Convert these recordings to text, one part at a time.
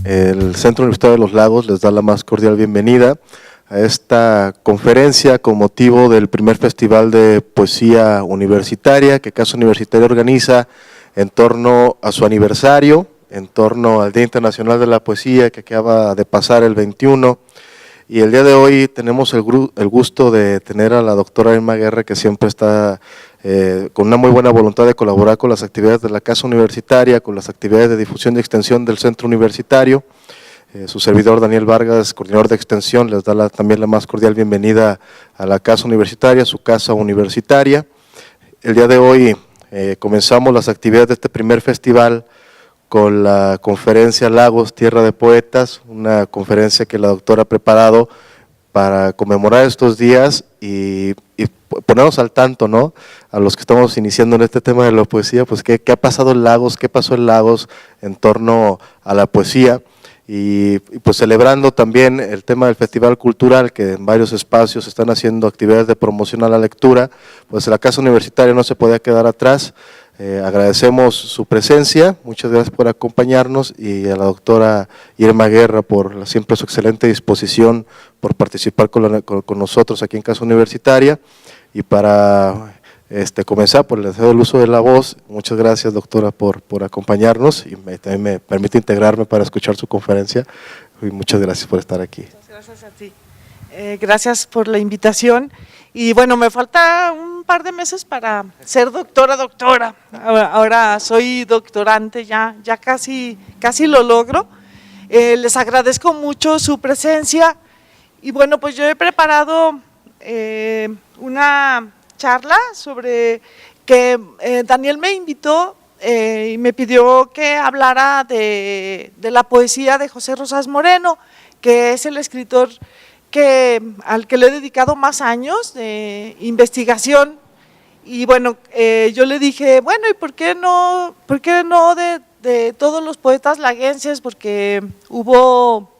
el Centro Universitario de los Lagos les da la más cordial bienvenida a esta conferencia con motivo del primer Festival de Poesía Universitaria que Casa Universitaria organiza en torno a su aniversario, en torno al Día Internacional de la Poesía que acaba de pasar el 21. Y el día de hoy tenemos el gusto de tener a la doctora Irma Guerra, que siempre está con una muy buena voluntad de colaborar con las actividades de la Casa Universitaria, con las actividades de difusión y extensión del Centro Universitario. Su servidor Daniel Vargas, coordinador de extensión, les da también la más cordial bienvenida a la Casa Universitaria, su casa universitaria. El día de hoy comenzamos las actividades de este primer festival con la conferencia Lagos, Tierra de Poetas, una conferencia que la doctora ha preparado para conmemorar estos días y ponernos al tanto, ¿no? A los que estamos iniciando en este tema de la poesía, pues qué ha pasado en Lagos, qué pasó en Lagos en torno a la poesía y pues celebrando también el tema del Festival Cultural, que en varios espacios están haciendo actividades de promoción a la lectura, pues la Casa Universitaria no se podía quedar atrás. Agradecemos su presencia, muchas gracias por acompañarnos y a la doctora Irma Guerra por siempre su excelente disposición por participar con nosotros aquí en Casa Universitaria. Y para comenzar, por el deseo del uso de la voz, muchas gracias doctora por acompañarnos y también me permite integrarme para escuchar su conferencia y muchas gracias por estar aquí. Muchas gracias a ti. Gracias por la invitación y bueno, me falta un par de meses para ser doctora. Ahora soy doctorante, ya casi lo logro. Les agradezco mucho su presencia y bueno, pues yo he preparado una charla sobre que Daniel me invitó y me pidió que hablara de la poesía de José Rosas Moreno, que es el escritor al que le he dedicado más años de investigación. Y bueno, yo le dije, bueno, ¿y por qué no de todos los poetas laguenses? Porque hubo,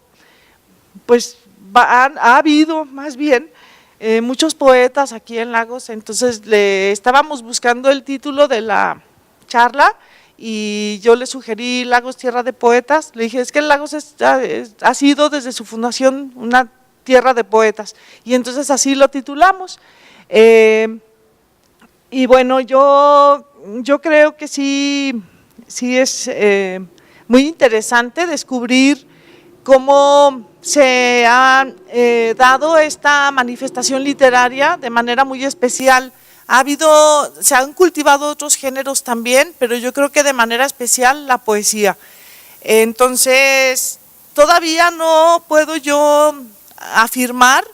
pues ha habido más bien muchos poetas aquí en Lagos, entonces le estábamos buscando el título de la charla y yo le sugerí Lagos, Tierra de Poetas. Le dije, es que Lagos ha sido desde su fundación una tierra de poetas, y entonces así lo titulamos. Y bueno, yo creo que sí es muy interesante descubrir cómo se ha dado esta manifestación literaria de manera muy especial. Se han cultivado otros géneros también, pero yo creo que de manera especial la poesía. Entonces, todavía no puedo yo afirmar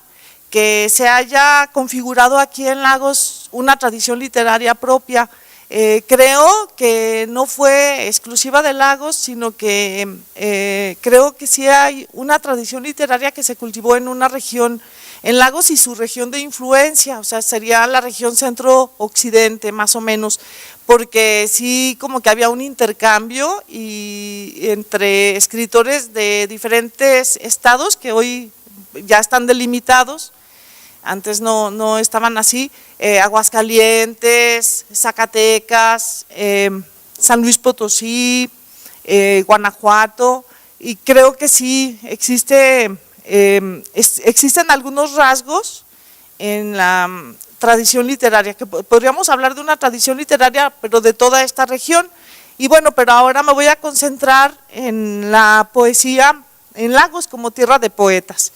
que se haya configurado aquí en Lagos una tradición literaria propia. Creo que no fue exclusiva de Lagos, sino que creo que sí hay una tradición literaria que se cultivó en una región, en Lagos y su región de influencia, o sea, sería la región centro-occidente más o menos, porque sí como que había un intercambio entre escritores de diferentes estados que hoy ya están delimitados, antes no estaban así, Aguascalientes, Zacatecas, San Luis Potosí, Guanajuato, y creo que sí existen algunos rasgos en la tradición literaria, que podríamos hablar de una tradición literaria, pero de toda esta región. Y bueno, pero ahora me voy a concentrar en la poesía en Lagos como tierra de poetas.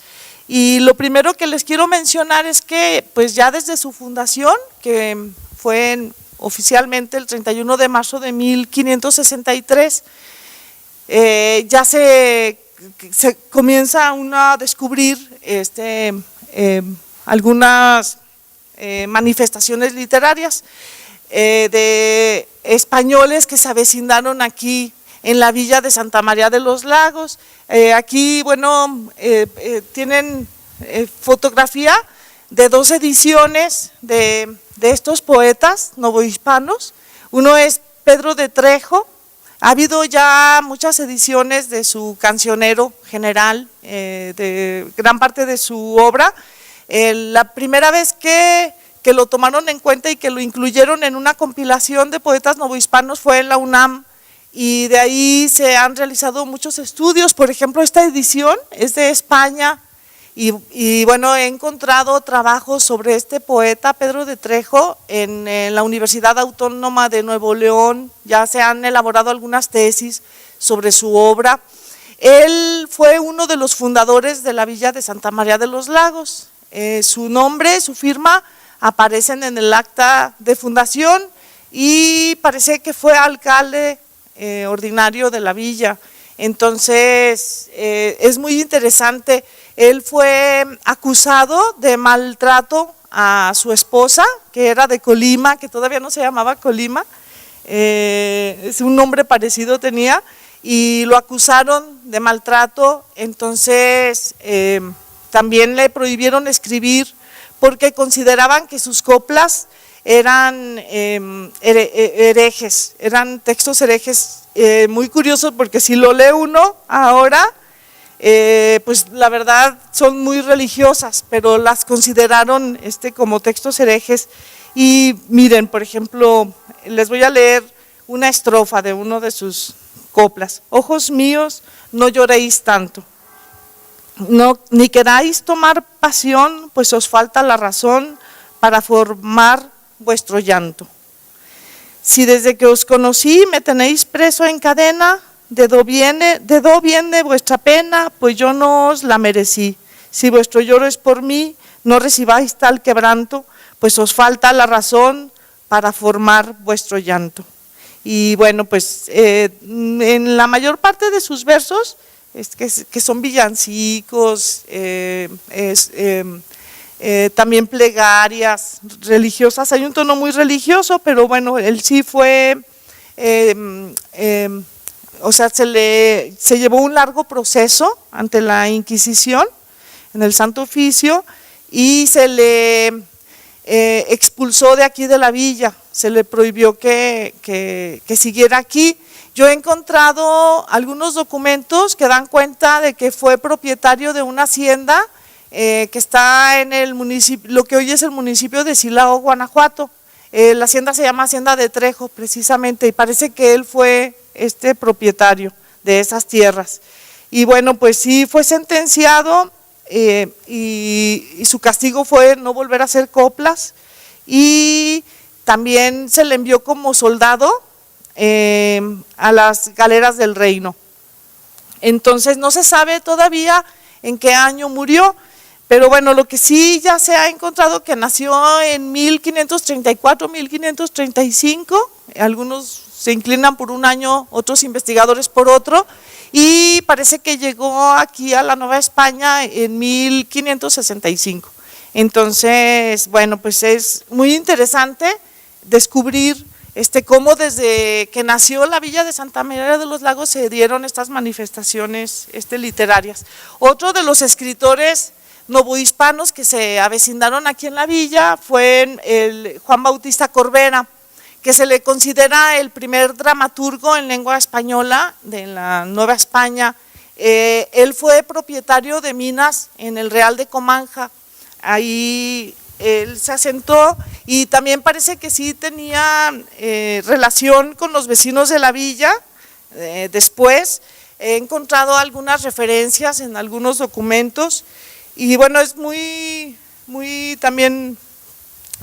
Y lo primero que les quiero mencionar es que pues ya desde su fundación, que fue oficialmente el 31 de marzo de 1563, ya se comienza uno a descubrir algunas manifestaciones literarias de españoles que se avecindaron aquí en la villa de Santa María de los Lagos. Aquí, bueno, tienen fotografía de 2 ediciones de estos poetas novohispanos. Uno es Pedro de Trejo. Ha habido ya muchas ediciones de su cancionero general, de gran parte de su obra. La primera vez que lo tomaron en cuenta y que lo incluyeron en una compilación de poetas novohispanos fue en la UNAM, y de ahí se han realizado muchos estudios. Por ejemplo, esta edición es de España y bueno, he encontrado trabajos sobre este poeta, Pedro de Trejo, en la Universidad Autónoma de Nuevo León. Ya se han elaborado algunas tesis sobre su obra. Él fue uno de los fundadores de la villa de Santa María de los Lagos. Su nombre, su firma aparecen en el acta de fundación y parece que fue alcalde ordinario de la villa. Entonces es muy interesante. Él fue acusado de maltrato a su esposa, que era de Colima, que todavía no se llamaba Colima, es un nombre parecido tenía, y lo acusaron de maltrato. Entonces también le prohibieron escribir porque consideraban que sus coplas eran herejes, eran textos herejes. Muy curioso porque si lo lee uno ahora, pues la verdad son muy religiosas, pero las consideraron como textos herejes. Y miren, por ejemplo, les voy a leer una estrofa de uno de sus coplas. Ojos míos, no lloréis tanto, no, ni queráis tomar pasión, pues os falta la razón para formar vuestro llanto. Si desde que os conocí me tenéis preso en cadena, de do viene vuestra pena, pues yo no os la merecí. Si vuestro lloro es por mí, no recibáis tal quebranto, pues os falta la razón para formar vuestro llanto. Y bueno, pues en la mayor parte de sus versos, que son villancicos, también plegarias religiosas, hay un tono muy religioso, pero bueno, él sí fue, o sea, se llevó un largo proceso ante la Inquisición, en el Santo Oficio, y se le expulsó de aquí de la villa, se le prohibió que siguiera aquí. Yo he encontrado algunos documentos que dan cuenta de que fue propietario de una hacienda que está en el municipio, lo que hoy es el municipio de Silao, Guanajuato. La hacienda se llama Hacienda de Trejo, precisamente, y parece que él fue propietario de esas tierras. Y bueno, pues sí fue sentenciado y su castigo fue no volver a hacer coplas, y también se le envió como soldado a las galeras del reino. Entonces no se sabe todavía en qué año murió, pero bueno, lo que sí ya se ha encontrado que nació en 1534, 1535, algunos se inclinan por un año, otros investigadores por otro, y parece que llegó aquí a la Nueva España en 1565. Entonces, bueno, pues es muy interesante descubrir cómo desde que nació la villa de Santa María de los Lagos se dieron estas manifestaciones literarias. Otro de los escritores novohispanos que se avecindaron aquí en la villa fue el Juan Bautista Corbera, que se le considera el primer dramaturgo en lengua española de la Nueva España. Él fue propietario de minas en el Real de Comanja, ahí él se asentó, y también parece que sí tenía relación con los vecinos de la villa. Después he encontrado algunas referencias en algunos documentos, y bueno, es muy también,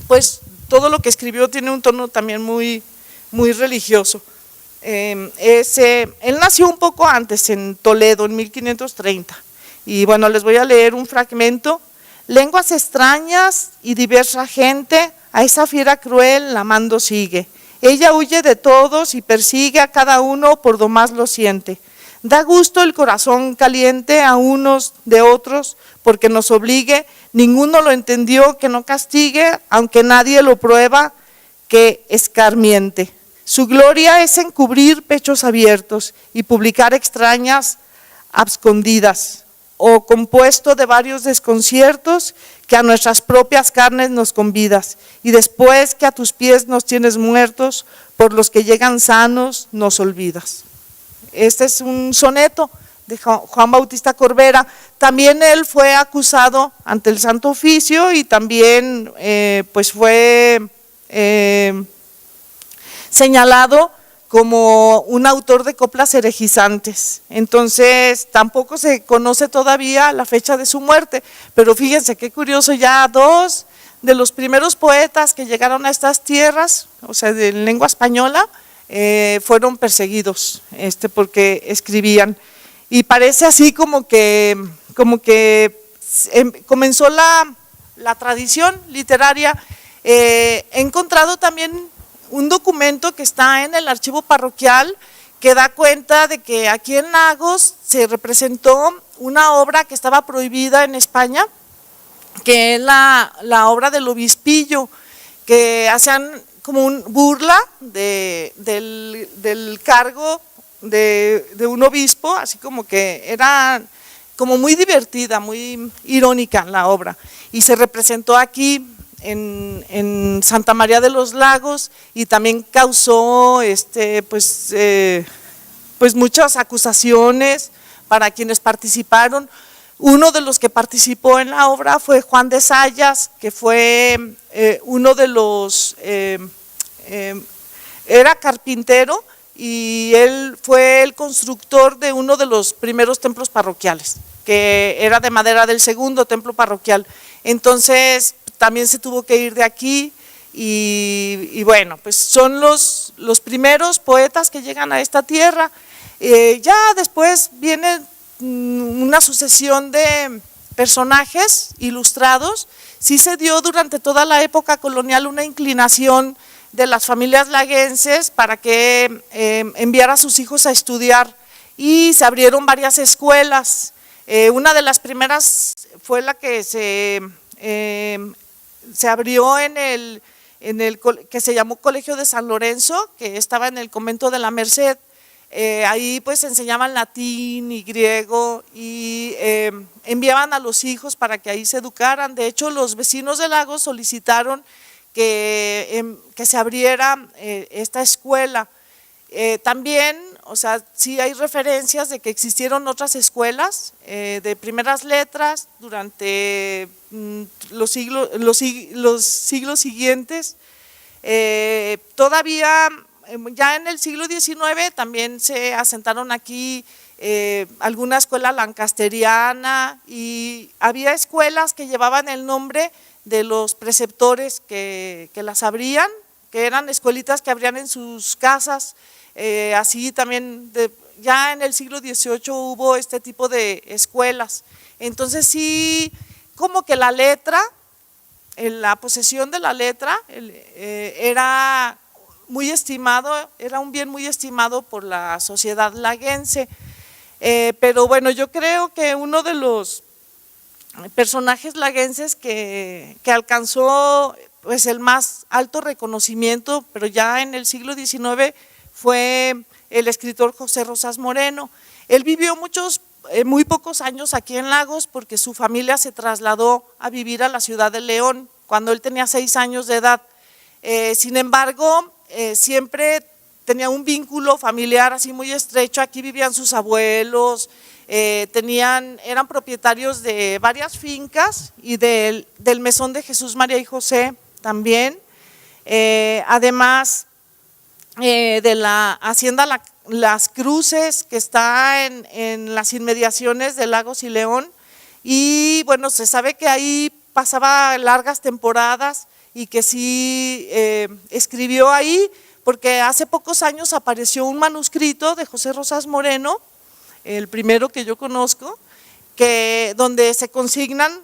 pues todo lo que escribió tiene un tono también muy religioso. Él nació un poco antes, en Toledo, en 1530, y bueno, les voy a leer un fragmento. Lenguas extrañas y diversa gente, a esa fiera cruel la mando sigue. Ella huye de todos y persigue a cada uno por do más lo siente. Da gusto el corazón caliente a unos de otros, porque nos obligue, ninguno lo entendió que no castigue, aunque nadie lo prueba que escarmiente. Su gloria es encubrir pechos abiertos y publicar extrañas abscondidas, o compuesto de varios desconciertos que a nuestras propias carnes nos convidas, y después que a tus pies nos tienes muertos, por los que llegan sanos nos olvidas. Este es un soneto de Juan Bautista Corbera. También él fue acusado ante el Santo Oficio y también pues fue señalado como un autor de coplas herejizantes. Entonces tampoco se conoce todavía la fecha de su muerte, pero fíjense qué curioso, ya dos de los primeros poetas que llegaron a estas tierras, o sea, de lengua española, fueron perseguidos porque escribían. Y parece así como que comenzó la tradición literaria. He encontrado también un documento que está en el archivo parroquial que da cuenta de que aquí en Lagos se representó una obra que estaba prohibida en España, que es la obra del obispillo, que hacían como un burla del cargo de un obispo, así como que era como muy divertida, muy irónica la obra, y se representó aquí en Santa María de los Lagos y también causó pues muchas acusaciones para quienes participaron. Uno de los que participó en la obra fue Juan de Sayas, que fue uno de los, era carpintero y él fue el constructor de uno de los primeros templos parroquiales, que era de madera del segundo templo parroquial. Entonces también se tuvo que ir de aquí y bueno, pues son los primeros poetas que llegan a esta tierra. Ya después viene una sucesión de personajes ilustrados. Sí se dio durante toda la época colonial una inclinación de las familias laguenses para que enviara a sus hijos a estudiar y se abrieron varias escuelas. Una de las primeras fue la que se abrió en el que se llamó Colegio de San Lorenzo, que estaba en el convento de la Merced. Ahí pues enseñaban latín y griego y enviaban a los hijos para que ahí se educaran. De hecho, los vecinos de Lagos solicitaron que se abriera esta escuela. También, o sea, sí hay referencias de que existieron otras escuelas de primeras letras durante los siglos siguientes. Todavía, ya en el siglo XIX también se asentaron aquí alguna escuela lancasteriana y había escuelas que llevaban el nombre de los preceptores que las abrían, que eran escuelitas que abrían en sus casas. Así también ya en el siglo XVIII hubo este tipo de escuelas. Entonces sí, como que la letra, la posesión de la letra era muy estimado, era un bien muy estimado por la sociedad laguense. Pero bueno, yo creo que uno de los personajes laguenses que alcanzó pues el más alto reconocimiento, pero ya en el siglo XIX, fue el escritor José Rosas Moreno. Él vivió muy pocos años aquí en Lagos porque su familia se trasladó a vivir a la ciudad de León cuando él tenía 6 años de edad. Sin embargo, siempre tenía un vínculo familiar así muy estrecho. Aquí vivían sus abuelos, eran propietarios de varias fincas y del mesón de Jesús, María y José también. Además de la hacienda Las Cruces, que está en las inmediaciones de Lagos y León, y bueno, se sabe que ahí pasaba largas temporadas y que sí escribió ahí, porque hace pocos años apareció un manuscrito de José Rosas Moreno, el primero que yo conozco, donde se consignan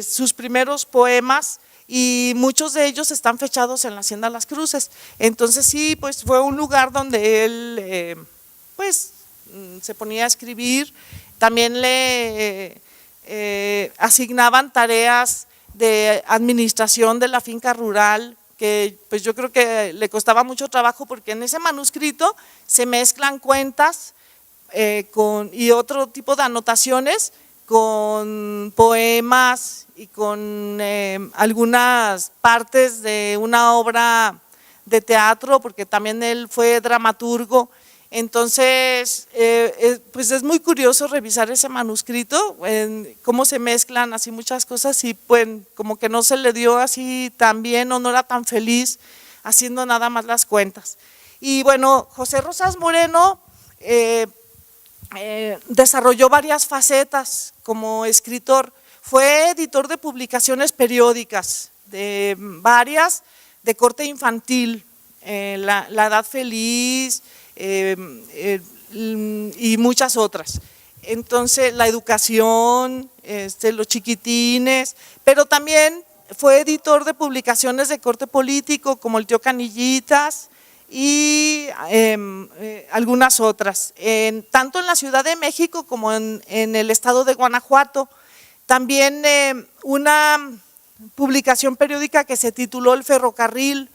sus primeros poemas y muchos de ellos están fechados en la hacienda Las Cruces. Entonces sí, pues fue un lugar donde él pues se ponía a escribir. También le asignaban tareas de administración de la finca rural, que pues yo creo que le costaba mucho trabajo porque en ese manuscrito se mezclan cuentas y otro tipo de anotaciones con poemas y con algunas partes de una obra de teatro, porque también él fue dramaturgo. Entonces, pues es muy curioso revisar ese manuscrito, cómo se mezclan así muchas cosas y pues como que no se le dio así tan bien o no era tan feliz haciendo nada más las cuentas. Y bueno, José Rosas Moreno desarrolló varias facetas como escritor. Fue editor de publicaciones periódicas, de varias de corte infantil, la Edad Feliz y muchas otras. Entonces, La Educación, Los Chiquitines, pero también fue editor de publicaciones de corte político como El Tío Canillitas y algunas otras, tanto en la Ciudad de México como en el estado de Guanajuato. También una publicación periódica que se tituló El Ferrocarril,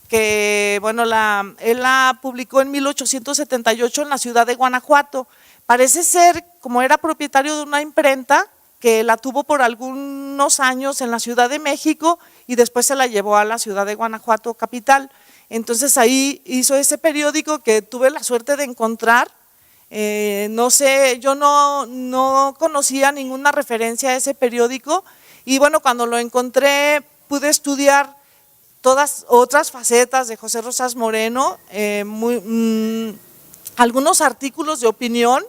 que bueno, él la publicó en 1878 en la ciudad de Guanajuato. Parece ser, como era propietario de una imprenta, que la tuvo por algunos años en la Ciudad de México y después se la llevó a la ciudad de Guanajuato, capital. Entonces ahí hizo ese periódico que tuve la suerte de encontrar. No sé, yo no conocía ninguna referencia a ese periódico y bueno, cuando lo encontré pude estudiar todas otras facetas de José Rosas Moreno, algunos artículos de opinión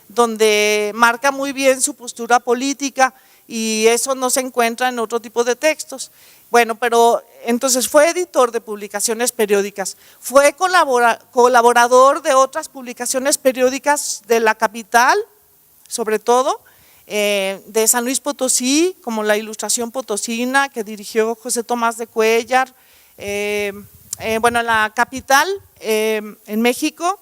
donde marca muy bien su postura política y eso no se encuentra en otro tipo de textos. Bueno, pero entonces fue editor de publicaciones periódicas, fue colaborador de otras publicaciones periódicas de la capital, sobre todo, de San Luis Potosí, como La Ilustración Potosina, que dirigió José Tomás de Cuéllar. Bueno, en la capital, en México,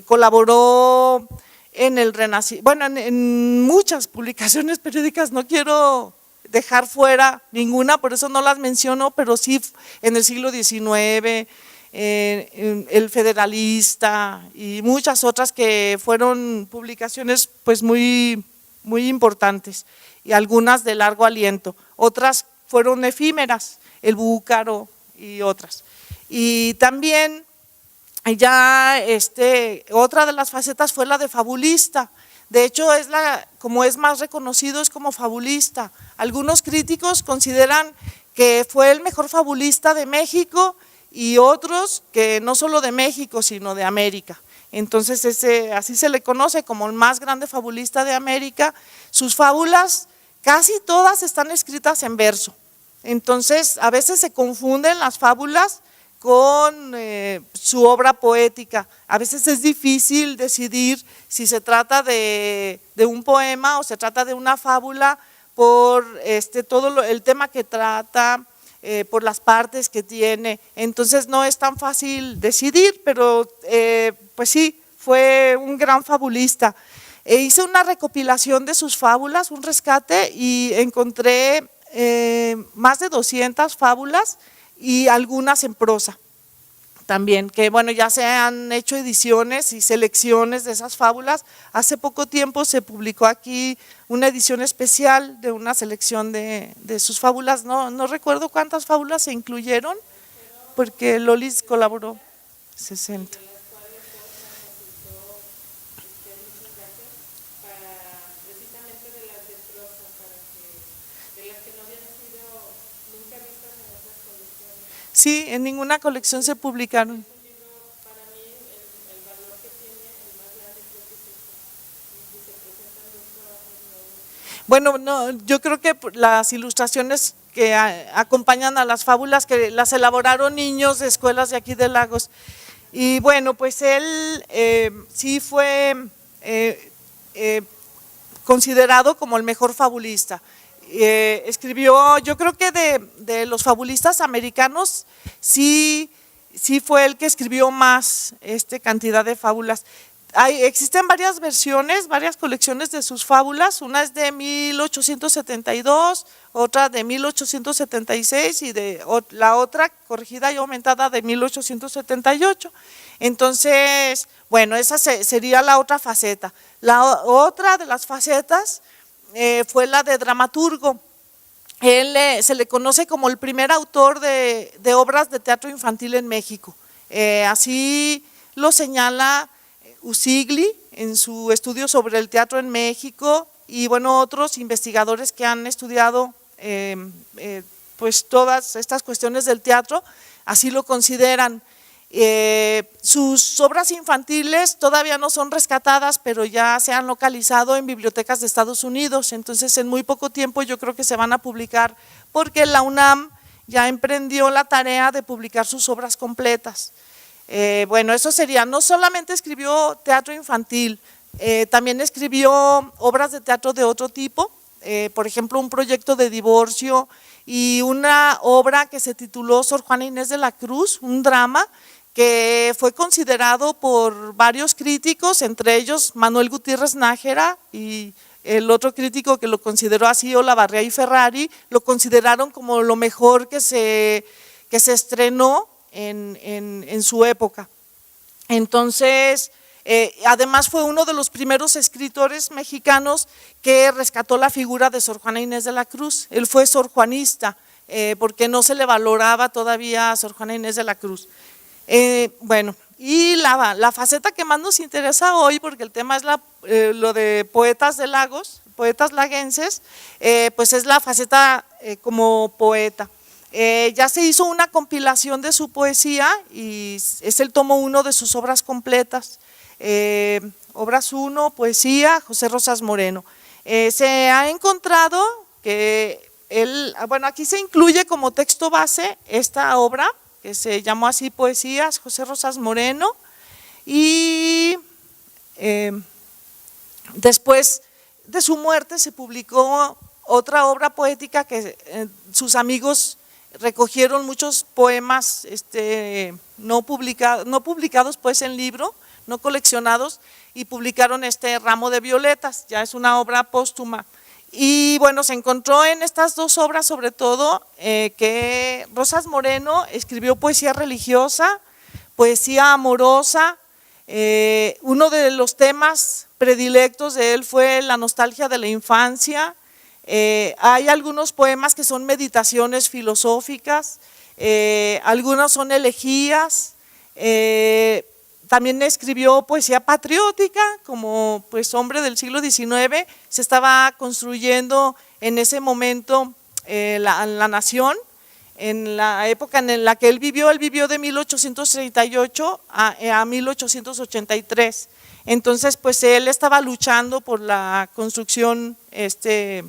colaboró en el Renacimiento, bueno, en muchas publicaciones periódicas, no quiero dejar fuera ninguna, por eso no las menciono, pero sí en el siglo XIX, El Federalista y muchas otras que fueron publicaciones pues muy importantes y algunas de largo aliento, otras fueron efímeras, El Búcaro y otras. Y también ya otra de las facetas fue la de fabulista. De hecho, como es más reconocido, es como fabulista. Algunos críticos consideran que fue el mejor fabulista de México y otros que no solo de México, sino de América. Entonces, así se le conoce como el más grande fabulista de América. Sus fábulas, casi todas están escritas en verso. Entonces, a veces se confunden las fábulas con su obra poética. A veces es difícil decidir si se trata de un poema o se trata de una fábula por todo el tema que trata, por las partes que tiene. Entonces no es tan fácil decidir, pero pues sí, fue un gran fabulista. Hice una recopilación de sus fábulas, un rescate, y encontré más de 200 fábulas y algunas en prosa también, que bueno, ya se han hecho ediciones y selecciones de esas fábulas. Hace poco tiempo se publicó aquí una edición especial de una selección de sus fábulas, no recuerdo cuántas fábulas se incluyeron, porque Lolis colaboró, 60. Sí, en ninguna colección se publicaron. Bueno, no, yo creo que las ilustraciones que acompañan a las fábulas, que las elaboraron niños de escuelas de aquí de Lagos. Y bueno, pues él sí fue considerado como el mejor fabulista. Escribió, yo creo que de los fabulistas americanos, sí fue el que escribió más cantidad de fábulas. Existen varias versiones, varias colecciones de sus fábulas, una es de 1872, otra de 1876 y la otra corregida y aumentada de 1878. Entonces, bueno, esa sería la otra faceta. La otra de las facetas fue la de dramaturgo. Él se le conoce como el primer autor de obras de teatro infantil en México. Así lo señala Usigli en su estudio sobre el teatro en México y bueno, otros investigadores que han estudiado pues todas estas cuestiones del teatro, así lo consideran. Sus obras infantiles todavía no son rescatadas, pero ya se han localizado en bibliotecas de Estados Unidos, entonces en muy poco tiempo yo creo que se van a publicar, porque la UNAM ya emprendió la tarea de publicar sus obras completas. Bueno, eso sería, no solamente escribió teatro infantil, también escribió obras de teatro de otro tipo, por ejemplo, un proyecto de divorcio y una obra que se tituló Sor Juana Inés de la Cruz, un drama que fue considerado por varios críticos, entre ellos Manuel Gutiérrez Nájera y el otro crítico que lo consideró así, Olavarría y Ferrari, lo consideraron como lo mejor que se estrenó en su época. Entonces, además fue uno de los primeros escritores mexicanos que rescató la figura de Sor Juana Inés de la Cruz. Él fue sorjuanista, porque no se le valoraba todavía a Sor Juana Inés de la Cruz. Bueno, y la faceta que más nos interesa hoy, porque el tema es lo de poetas de Lagos, poetas laguenses, pues es la faceta como poeta. Ya se hizo una compilación de su poesía y es el tomo 1 de sus obras completas. Obras 1, poesía, José Rosas Moreno. Se ha encontrado que bueno, aquí se incluye como texto base esta obra, que se llamó así Poesías, José Rosas Moreno, y después de su muerte se publicó otra obra poética que sus amigos recogieron muchos poemas no publicados pues en libro, no coleccionados, y publicaron Ramo de Violetas, ya es una obra póstuma. Y bueno, se encontró en estas dos obras sobre todo que Rosas Moreno escribió poesía religiosa, poesía amorosa. Uno de los temas predilectos de él fue la nostalgia de la infancia. Hay algunos poemas que son meditaciones filosóficas, algunos son elegías. También escribió poesía patriótica, como pues hombre del siglo XIX, se estaba construyendo en ese momento la nación, en la época en la que él vivió de 1838 a 1883, entonces pues él estaba luchando por la construcción de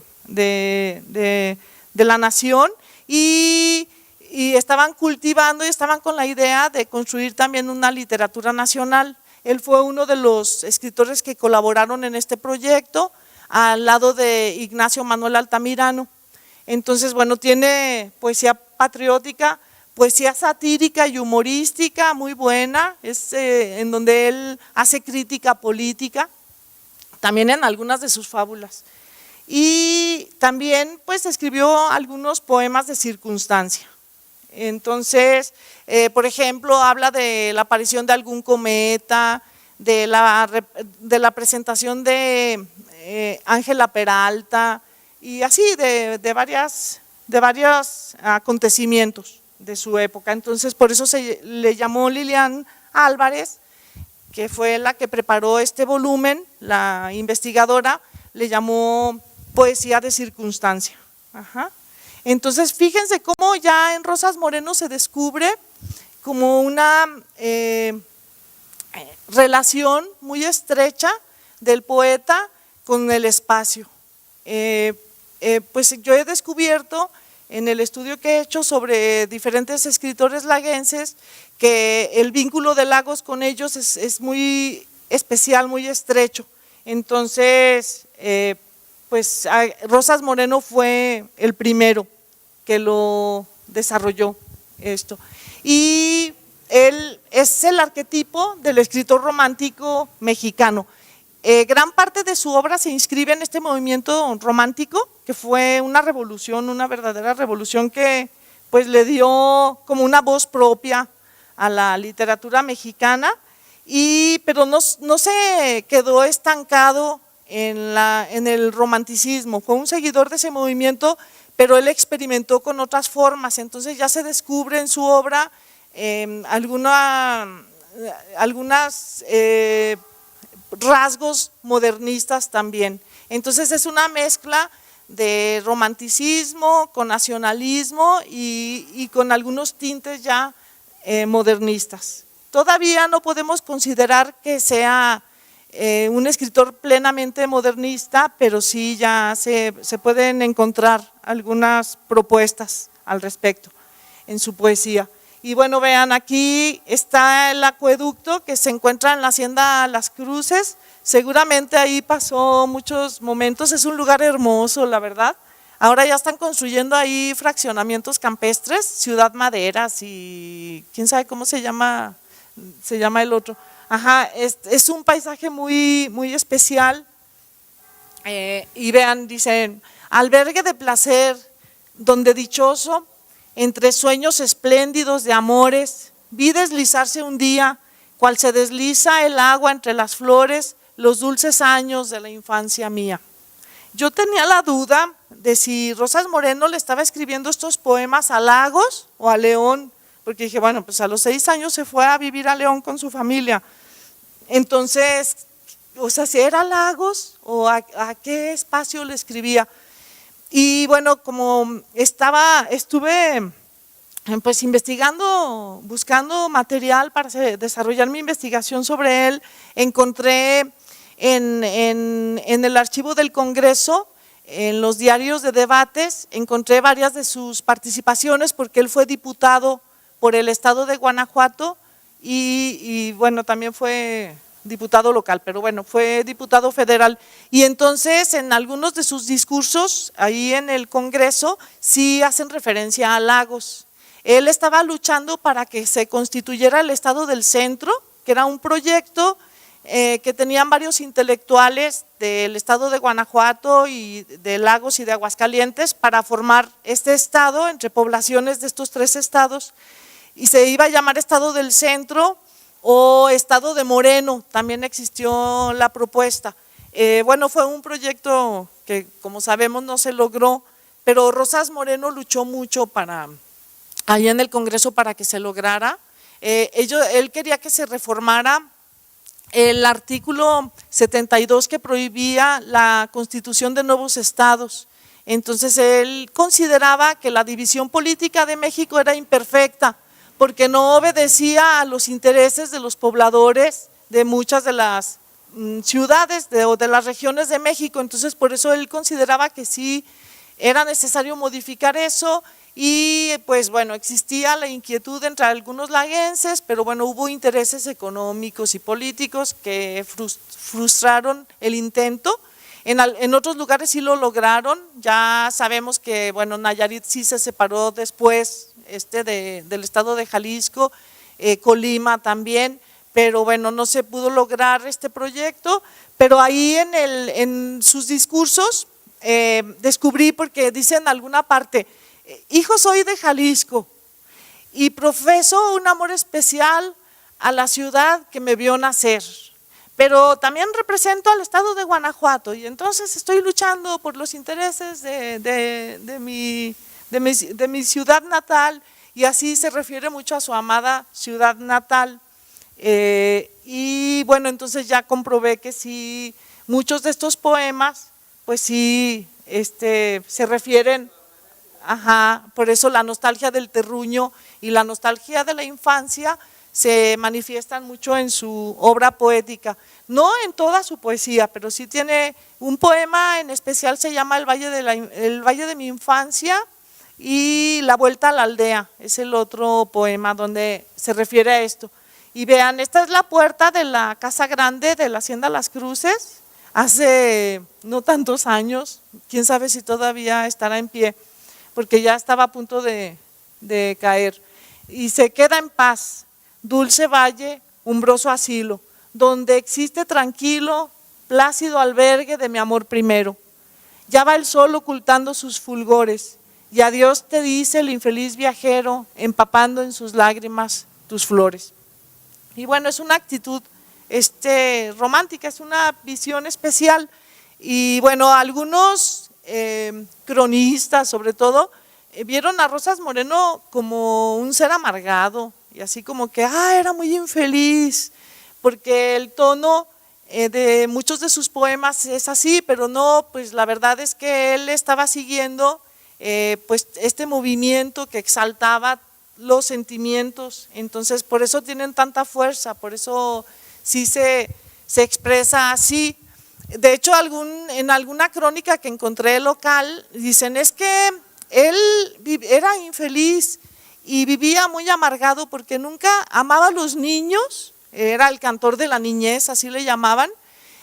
la nación y estaban cultivando y estaban con la idea de construir también una literatura nacional. Él fue uno de los escritores que colaboraron en este proyecto al lado de Ignacio Manuel Altamirano. Entonces, bueno, tiene poesía patriótica, poesía satírica y humorística muy buena, en donde él hace crítica política, también en algunas de sus fábulas. Y también pues escribió algunos poemas de circunstancia. Entonces, por ejemplo, habla de la aparición de algún cometa, de la presentación de Ángela Peralta y así de varios acontecimientos de su época. Entonces, por eso se le llamó Lilian Álvarez, que fue la que preparó este volumen, la investigadora, le llamó poesía de circunstancia. Ajá. Entonces, fíjense cómo ya en Rosas Moreno se descubre como una relación muy estrecha del poeta con el espacio. Pues yo he descubierto en el estudio que he hecho sobre diferentes escritores laguenses que el vínculo de Lagos con ellos es muy especial, muy estrecho. Entonces, pues Rosas Moreno fue el primero que lo desarrolló esto. Y él es el arquetipo del escritor romántico mexicano. Gran parte de su obra se inscribe en este movimiento romántico, que fue una revolución, una verdadera revolución que pues le dio como una voz propia a la literatura mexicana, pero no se quedó estancado en el romanticismo, fue un seguidor de ese movimiento, pero él experimentó con otras formas, entonces ya se descubre en su obra algunas rasgos modernistas también. Entonces es una mezcla de romanticismo con nacionalismo y con algunos tintes ya modernistas. todavía no podemos considerar que sea un escritor plenamente modernista, pero sí ya se pueden encontrar algunas propuestas al respecto en su poesía. Y bueno, vean, aquí está el acueducto que se encuentra en la hacienda Las Cruces. Seguramente ahí pasó muchos momentos, es un lugar hermoso, la verdad. Ahora ya están construyendo ahí fraccionamientos campestres, Ciudad Maderas y quién sabe cómo se llama el otro. Ajá, es un paisaje muy, muy especial. Y vean, dicen, albergue de placer, donde dichoso, entre sueños espléndidos de amores, vi deslizarse un día, cual se desliza el agua entre las flores, los dulces años de la infancia mía. Yo tenía la duda de si Rosas Moreno le estaba escribiendo estos poemas a Lagos o a León, porque dije, bueno, pues a los 6 años se fue a vivir a León con su familia. Entonces, o sea, si era Lagos o a qué espacio le escribía. Y bueno, como estuve pues investigando, buscando material para desarrollar mi investigación sobre él, encontré en el archivo del Congreso, en los diarios de debates, encontré varias de sus participaciones porque él fue diputado por el estado de Guanajuato y bueno, también fue diputado local, pero bueno, fue diputado federal. Y entonces en algunos de sus discursos ahí en el Congreso sí hacen referencia a Lagos. Él estaba luchando para que se constituyera el Estado del Centro, que era un proyecto que tenían varios intelectuales del estado de Guanajuato y de Lagos y de Aguascalientes para formar este estado entre poblaciones de estos 3 estados y se iba a llamar Estado del Centro o Estado de Moreno, también existió la propuesta. Bueno, fue un proyecto que como sabemos no se logró, pero Rosas Moreno luchó mucho ahí en el Congreso para que se lograra. Él quería que se reformara el artículo 72 que prohibía la constitución de nuevos estados. Entonces él consideraba que la división política de México era imperfecta porque no obedecía a los intereses de los pobladores de muchas de las ciudades o de las regiones de México. Entonces por eso él consideraba que sí era necesario modificar eso. Y pues bueno, existía la inquietud entre algunos laguenses, pero bueno, hubo intereses económicos y políticos que frustraron el intento. En otros lugares sí lo lograron, ya sabemos que bueno, Nayarit sí se separó después del estado de Jalisco, Colima también, pero bueno, no se pudo lograr este proyecto, pero ahí en sus discursos descubrí, porque dice en alguna parte, hijo soy de Jalisco y profeso un amor especial a la ciudad que me vio nacer, pero también represento al estado de Guanajuato y entonces estoy luchando por los intereses de mi ciudad natal y así se refiere mucho a su amada ciudad natal. Y bueno, entonces ya comprobé que sí, muchos de estos poemas pues sí se refieren. Ajá, por eso la nostalgia del terruño y la nostalgia de la infancia se manifiestan mucho en su obra poética, no en toda su poesía, pero sí tiene un poema en especial, se llama El Valle de mi Infancia y La Vuelta a la Aldea, es el otro poema donde se refiere a esto. Y vean, esta es la puerta de la Casa Grande de la Hacienda Las Cruces, hace no tantos años, quién sabe si todavía estará en pie, porque ya estaba a punto de caer. Y se queda en paz, dulce valle, umbroso asilo, donde existe tranquilo, plácido albergue de mi amor primero. Ya va el sol ocultando sus fulgores, y adiós te dice el infeliz viajero, empapando en sus lágrimas tus flores. Y bueno, es una actitud romántica, es una visión especial. Y bueno, algunos cronistas sobre todo, vieron a Rosas Moreno como un ser amargado y así como que era muy infeliz, porque el tono de muchos de sus poemas es así, pero no, pues la verdad es que él estaba siguiendo pues este movimiento que exaltaba los sentimientos, entonces por eso tienen tanta fuerza, por eso sí se expresa así. De hecho, en alguna crónica que encontré local, dicen es que él era infeliz y vivía muy amargado porque nunca amaba a los niños, era el cantor de la niñez, así le llamaban,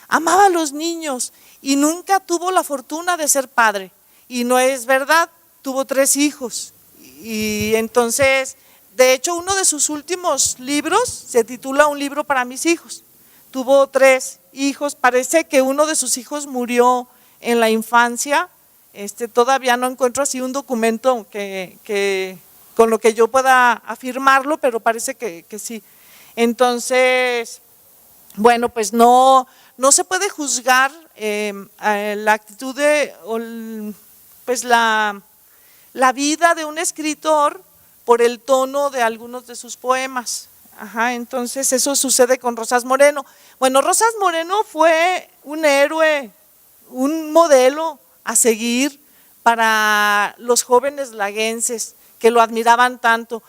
amaba a los niños y nunca tuvo la fortuna de ser padre. Y no es verdad, tuvo 3 hijos. Y entonces, de hecho, uno de sus últimos libros se titula Un libro para mis hijos. Tuvo 3 hijos, parece que uno de sus hijos murió en la infancia. Todavía no encuentro así un documento con lo que yo pueda afirmarlo, pero parece que sí. Entonces, bueno, pues no se puede juzgar la actitud pues la vida de un escritor por el tono de algunos de sus poemas. Entonces eso sucede con Rosas Moreno. Bueno, Rosas Moreno fue un héroe, un modelo a seguir para los jóvenes laguenses que lo admiraban tanto.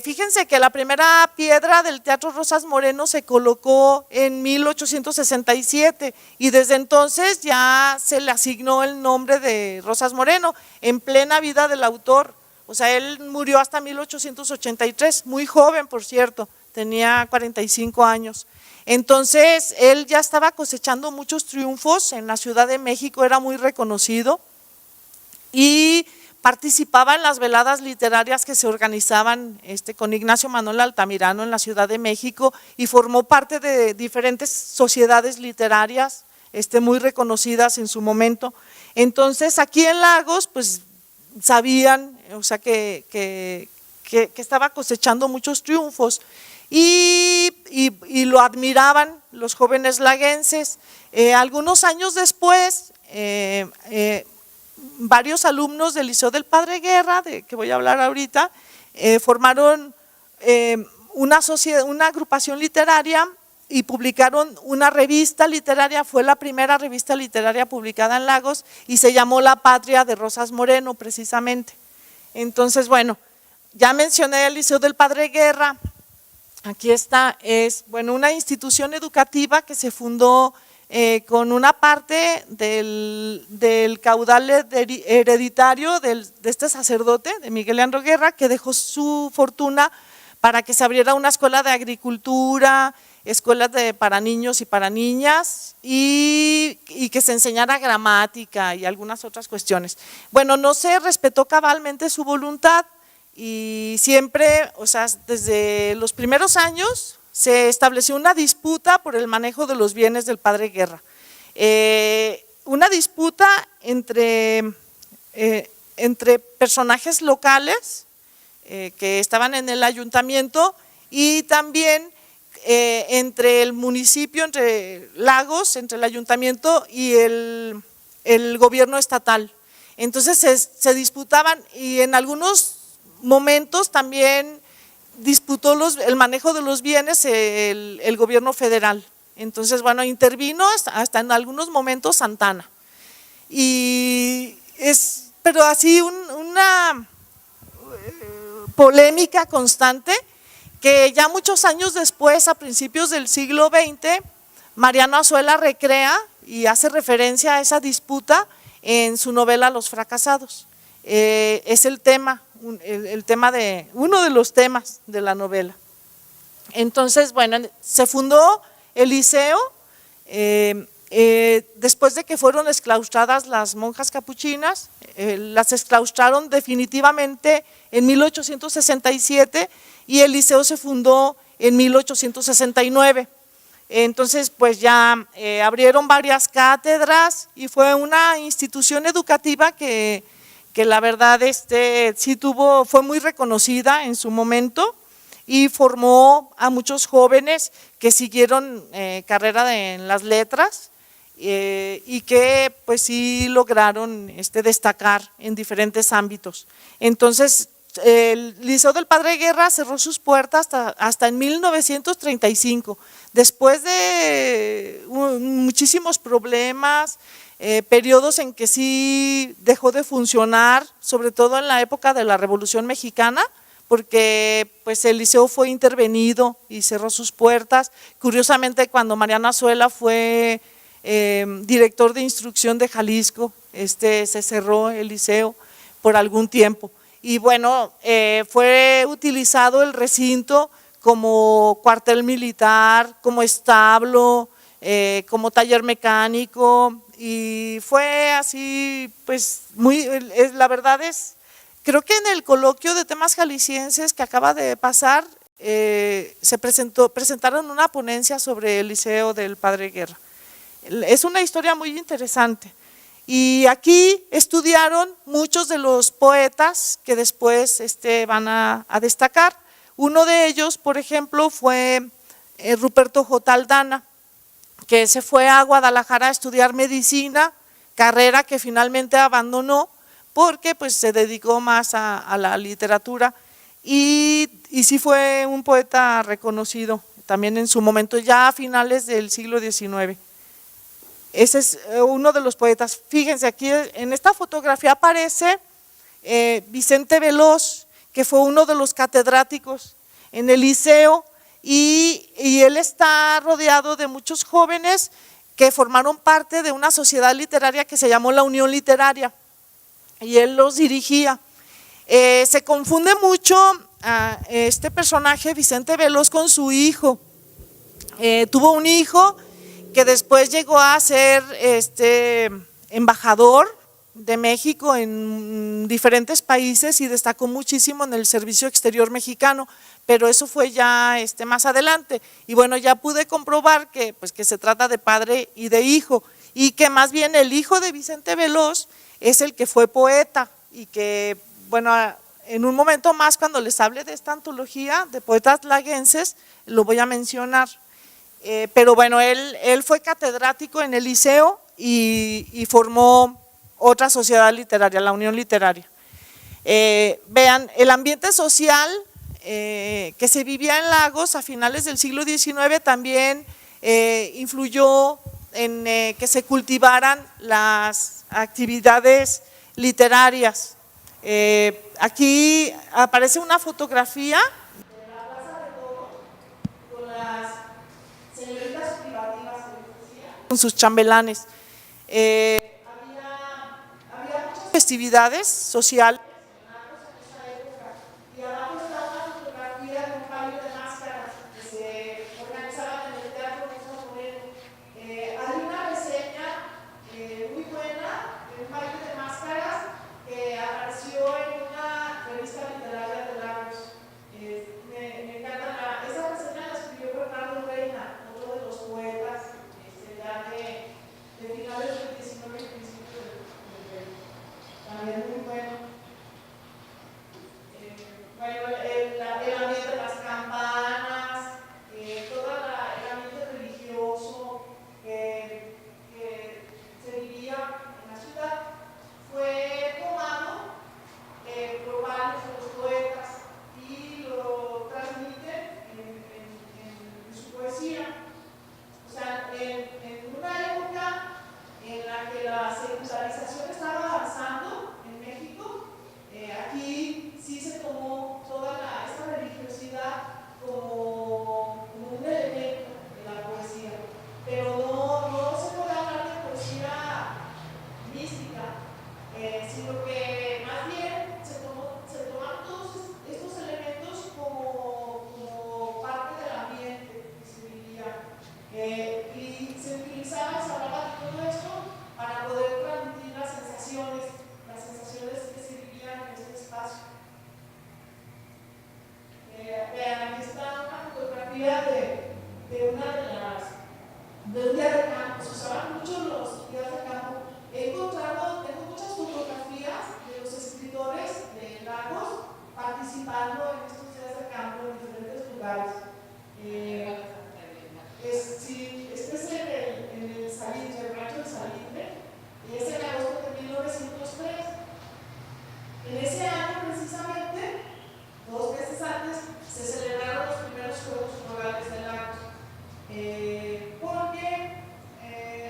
Fíjense que la primera piedra del Teatro Rosas Moreno se colocó en 1867 y desde entonces ya se le asignó el nombre de Rosas Moreno en plena vida del autor. O sea, él murió hasta 1883, muy joven, por cierto, tenía 45 años. Entonces, él ya estaba cosechando muchos triunfos en la Ciudad de México, era muy reconocido y participaba en las veladas literarias que se organizaban con Ignacio Manuel Altamirano en la Ciudad de México y formó parte de diferentes sociedades literarias muy reconocidas en su momento. Entonces, aquí en Lagos, pues sabían, o sea, que estaba cosechando muchos triunfos y lo admiraban los jóvenes laguenses. Algunos años después, varios alumnos del Liceo del Padre Guerra, de que voy a hablar ahorita, formaron una agrupación literaria y publicaron una revista literaria, fue la primera revista literaria publicada en Lagos y se llamó La Patria de Rosas Moreno precisamente. Entonces, bueno, ya mencioné el Liceo del Padre Guerra, aquí está, es una institución educativa que se fundó con una parte del caudal hereditario de este sacerdote, de Miguel Leandro Guerra, que dejó su fortuna para que se abriera una escuela de agricultura, escuelas para niños y para niñas y que se enseñara gramática y algunas otras cuestiones. Bueno, no se respetó cabalmente su voluntad y siempre, o sea, desde los primeros años se estableció una disputa por el manejo de los bienes del Padre Guerra. Una disputa entre personajes locales que estaban en el ayuntamiento y también entre el municipio, entre Lagos, entre el ayuntamiento y el gobierno estatal. Entonces se disputaban y en algunos momentos también disputó el manejo de los bienes el gobierno federal. Entonces, bueno, intervino hasta en algunos momentos Santana. Pero así una polémica constante que ya muchos años después, a principios del siglo XX, Mariano Azuela recrea y hace referencia a esa disputa en su novela Los Fracasados. Es el tema, uno de los temas de la novela. Entonces, bueno, se fundó el liceo después de que fueron exclaustradas las monjas capuchinas, las exclaustraron definitivamente en 1867 y el liceo se fundó en 1869. Entonces, pues ya abrieron varias cátedras y fue una institución educativa que la verdad sí fue muy reconocida en su momento y formó a muchos jóvenes que siguieron carrera en las letras y que pues sí lograron destacar en diferentes ámbitos. Entonces, el Liceo del Padre Guerra cerró sus puertas hasta en 1935, después de muchísimos problemas, periodos en que sí dejó de funcionar, sobre todo en la época de la Revolución Mexicana, porque pues el liceo fue intervenido y cerró sus puertas. Curiosamente, cuando Mariano Azuela fue director de instrucción de Jalisco, se cerró el liceo por algún tiempo. Y bueno, fue utilizado el recinto como cuartel militar, como establo, como taller mecánico, y fue así, pues la verdad es, creo que en el coloquio de temas jaliscienses que acaba de pasar, presentaron una ponencia sobre el liceo del Padre Guerra. Es una historia muy interesante. Y aquí estudiaron muchos de los poetas que después van a destacar. Uno de ellos, por ejemplo, fue Ruperto J. Aldana, que se fue a Guadalajara a estudiar medicina, carrera que finalmente abandonó porque pues, se dedicó más a la literatura y sí fue un poeta reconocido también en su momento, ya a finales del siglo XIX. Ese es uno de los poetas. Fíjense, aquí en esta fotografía aparece Vicente Veloz, que fue uno de los catedráticos en el liceo, y él está rodeado de muchos jóvenes que formaron parte de una sociedad literaria que se llamó la Unión Literaria, y él los dirigía. Se confunde mucho a este personaje, Vicente Veloz, con su hijo. Tuvo un hijo que después llegó a ser embajador de México en diferentes países y destacó muchísimo en el servicio exterior mexicano, pero eso fue ya más adelante. Y bueno, ya pude comprobar que, pues, que se trata de padre y de hijo, y que más bien el hijo de Vicente Veloz es el que fue poeta, y que, bueno, en un momento más, cuando les hable de esta antología de poetas laguenses, lo voy a mencionar. Pero bueno, él fue catedrático en el liceo y formó otra sociedad literaria, la Unión Literaria. Vean, el ambiente social que se vivía en Lagos a finales del siglo XIX también influyó en que se cultivaran las actividades literarias. Aquí aparece una fotografía de la Plaza de Toros con las señoritas privativas con sus chambelanes. Había muchas festividades sociales en esa época, y abajo está una fotografía de un baile de máscaras que se organizaban en el Teatro José Moreno. Hay una reseña muy buena de un baile de máscaras que apareció en una revista literaria de Lagos. Me encanta, esa reseña la escribió Bernardo Reina, otro de los poetas ya de finales del 19 y principios del 20. También muy bueno. Bueno, el ambiente de las campanas, todo el ambiente religioso que se vivía en la ciudad fue tomado por varios de los poetas y lo transmiten en su poesía. O sea, en una época en la que la secularización estaba avanzando en México, aquí sí se tomó toda esta religiosidad como un elemento de la poesía, pero no se puede hablar de poesía mística, sino que más bien se tomaron todos estos elementos como parte del ambiente que se vivía. Y se utilizaba, se hablaba de todo esto para poder transmitir las sensaciones que se vivían en este espacio. Vean, aquí está una fotografía de un día de campo. Se usaban mucho los días de campo. Tengo muchas fotografías de los escritores de Lagos participando en estos días de campo en diferentes lugares. Sí, este es en el Salitre, el rancho del Salitre, y es en agosto de 1903. En ese año, precisamente, 2 meses antes, se celebraron los primeros Juegos Florales de Lagos, porque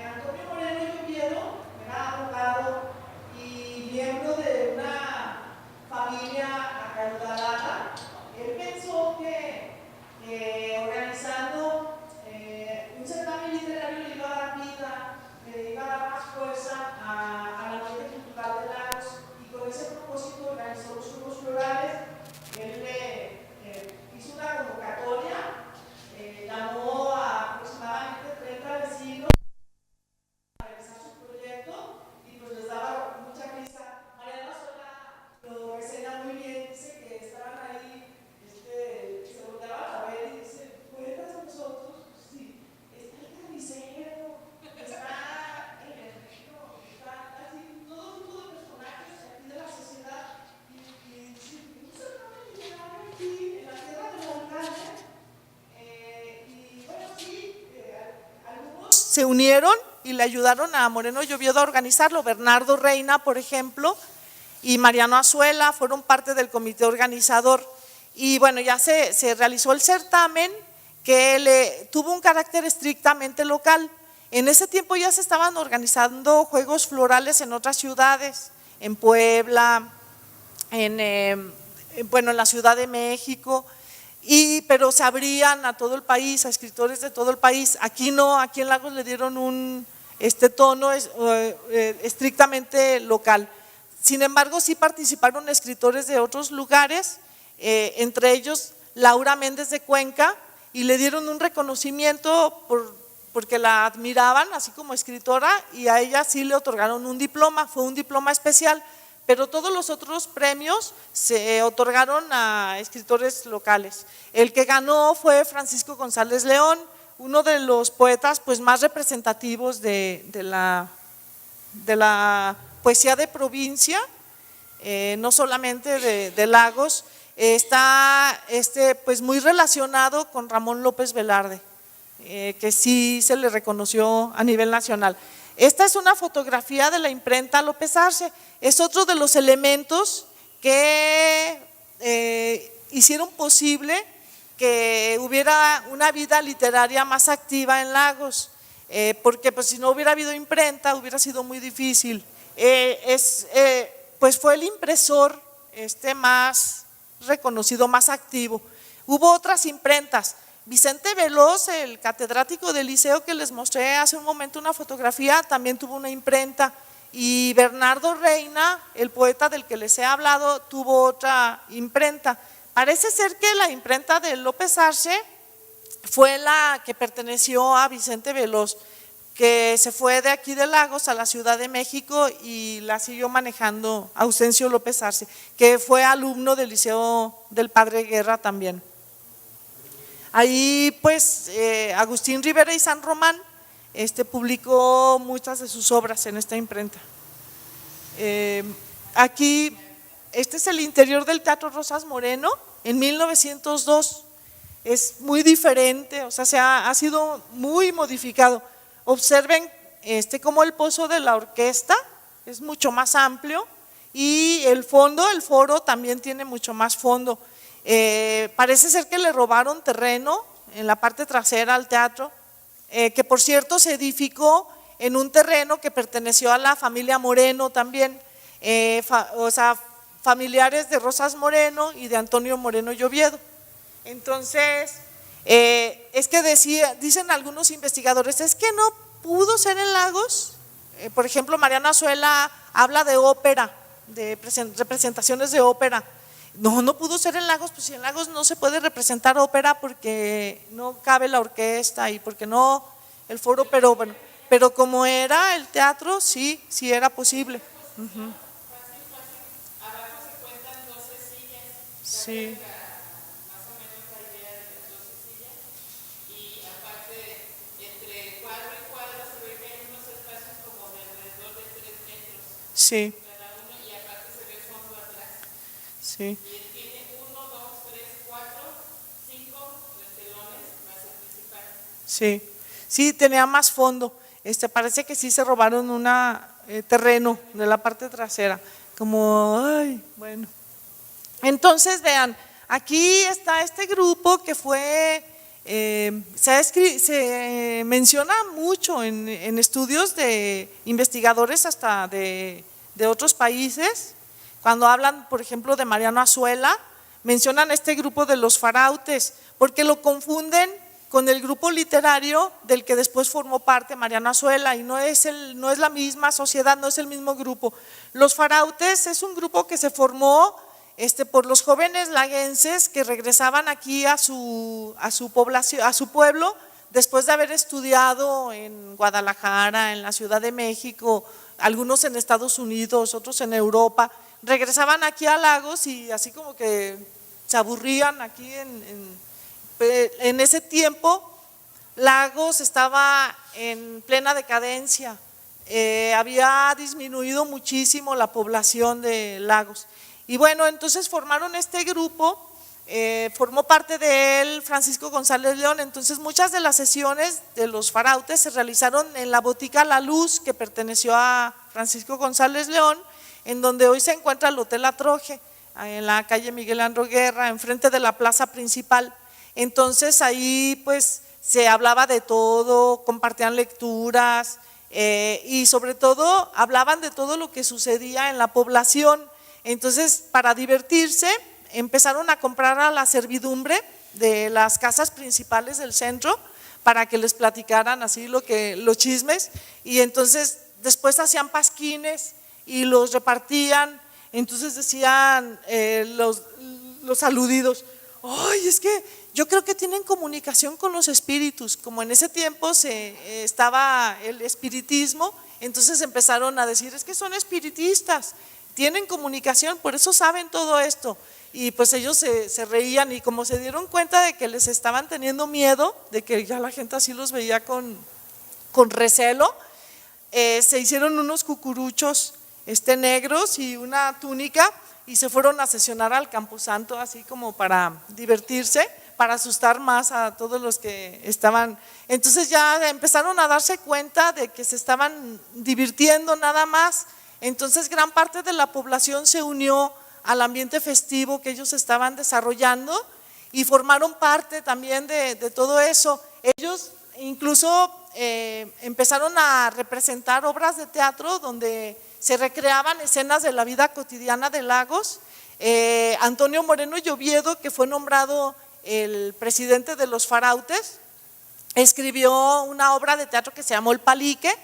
Antonio Moreno y Oviedo era abogado se unieron y le ayudaron a Moreno y Oviedo a organizarlo. Bernardo Reina, por ejemplo, y Mariano Azuela fueron parte del comité organizador. Y bueno, ya se realizó el certamen que tuvo un carácter estrictamente local. En ese tiempo ya se estaban organizando juegos florales en otras ciudades, en Puebla, en la Ciudad de México, pero se abrían a todo el país, a escritores de todo el país. Aquí no, aquí en Lagos le dieron un tono estrictamente local. Sin embargo, sí participaron escritores de otros lugares, entre ellos Laura Méndez de Cuenca, y le dieron un reconocimiento porque la admiraban así como escritora, y a ella sí le otorgaron un diploma, fue un diploma especial, pero todos los otros premios se otorgaron a escritores locales. El que ganó fue Francisco González León, uno de los poetas pues más representativos de la poesía de provincia, no solamente de Lagos. Está pues muy relacionado con Ramón López Velarde, que sí se le reconoció a nivel nacional. Esta es una fotografía de la imprenta López Arce, es otro de los elementos que hicieron posible que hubiera una vida literaria más activa en Lagos, porque pues si no hubiera habido imprenta hubiera sido muy difícil. Pues fue el impresor más reconocido, más activo. Hubo otras imprentas. Vicente Veloz, el catedrático del liceo que les mostré hace un momento una fotografía, también tuvo una imprenta, y Bernardo Reina, el poeta del que les he hablado, tuvo otra imprenta. Parece ser que la imprenta de López Arce fue la que perteneció a Vicente Veloz, que se fue de aquí de Lagos a la Ciudad de México y la siguió manejando Ausencio López Arce, que fue alumno del Liceo del Padre Guerra también. Ahí pues Agustín Rivera y San Román publicó muchas de sus obras en esta imprenta. Aquí, este es el interior del Teatro Rosas Moreno en 1902, es muy diferente, o sea, ha sido muy modificado. Observen cómo el pozo de la orquesta es mucho más amplio y el foro también tiene mucho más fondo. Parece ser que le robaron terreno en la parte trasera al teatro, que por cierto se edificó en un terreno que perteneció a la familia Moreno también, familiares de Rosas Moreno y de Antonio Moreno y Oviedo. Entonces, es que dicen algunos investigadores, es que no pudo ser en Lagos. Por ejemplo, Mariano Azuela habla de ópera, de representaciones de ópera. No pudo ser en Lagos, pues si en Lagos no se puede representar ópera porque no cabe la orquesta y porque no el foro, pero bueno, pero como era el teatro, sí era posible. Abajo se cuentan 12 sillas. Sí. Más o menos la idea de las 12 sillas. Y aparte, entre cuadro y cuadro se ve que hay unos espacios como de alrededor de 3 metros. Sí. Cada uno, y aparte se ve el fondo atrás. Sí. Y tiene 1, 2, 3, 4, 5 telones más el principal. Sí, tenía más fondo. Parece que sí se robaron un terreno de la parte trasera, como, bueno. Entonces, vean, aquí está este grupo que fue, se menciona mucho en estudios de investigadores hasta de otros países. Cuando hablan, por ejemplo, de Mariano Azuela, mencionan este grupo de los farautes, porque lo confunden con el grupo literario del que después formó parte Mariano Azuela, y no es la misma sociedad, no es el mismo grupo. Los farautes es un grupo que se formó por los jóvenes laguenses que regresaban aquí a su población, a su pueblo, después de haber estudiado en Guadalajara, en la Ciudad de México, algunos en Estados Unidos, otros en Europa. Regresaban aquí a Lagos y así como que se aburrían aquí en ese tiempo. Lagos estaba en plena decadencia, había disminuido muchísimo la población de Lagos. Y bueno, entonces formaron este grupo formó parte de él Francisco González León. Entonces muchas de las sesiones de los farautes se realizaron en la botica La Luz, que perteneció a Francisco González León, en donde hoy se encuentra el Hotel La Troje, en la calle Miguel Andro Guerra, enfrente de la plaza principal. Entonces ahí pues se hablaba de todo, compartían lecturas y sobre todo hablaban de todo lo que sucedía en la población. Entonces, para divertirse, empezaron a comprar a la servidumbre de las casas principales del centro para que les platicaran así los chismes, y entonces después hacían pasquines y los repartían. Entonces decían los aludidos: ¡ay, es que yo creo que tienen comunicación con los espíritus! Como en ese tiempo estaba el espiritismo, entonces empezaron a decir: es que son espiritistas, tienen comunicación, por eso saben todo esto. Y pues ellos se reían, y como se dieron cuenta de que les estaban teniendo miedo, de que ya la gente así los veía con recelo, se hicieron unos cucuruchos negros y una túnica, y se fueron a sesionar al Camposanto así como para divertirse, para asustar más a todos los que estaban. Entonces ya empezaron a darse cuenta de que se estaban divirtiendo nada más. Entonces gran parte de la población se unió al ambiente festivo que ellos estaban desarrollando y formaron parte también de todo eso. Ellos incluso empezaron a representar obras de teatro donde se recreaban escenas de la vida cotidiana de Lagos. Antonio Moreno y Oviedo, que fue nombrado el presidente de los farautes, escribió una obra de teatro que se llamó El Palique,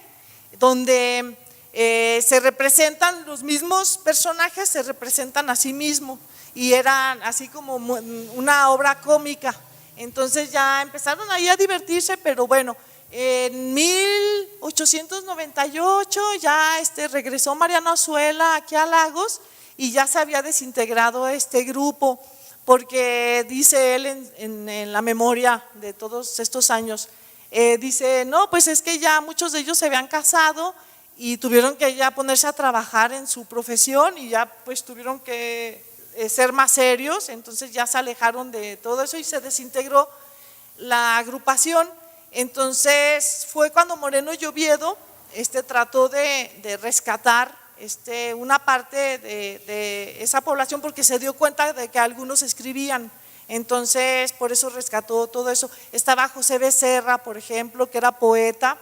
donde se representan los mismos personajes, se representan a sí mismos, y eran así como una obra cómica. Entonces ya empezaron ahí a divertirse, pero bueno, en 1898 ya regresó Mariano Azuela aquí a Lagos, y ya se había desintegrado este grupo, porque dice él en la memoria de todos estos años, dice: no, pues es que ya muchos de ellos se habían casado y tuvieron que ya ponerse a trabajar en su profesión, y ya pues tuvieron que ser más serios. Entonces ya se alejaron de todo eso y se desintegró la agrupación. Entonces fue cuando Moreno y Oviedo trató de rescatar una parte de esa población, porque se dio cuenta de que algunos escribían. Entonces por eso rescató todo eso. Estaba José Becerra, por ejemplo, que era poeta,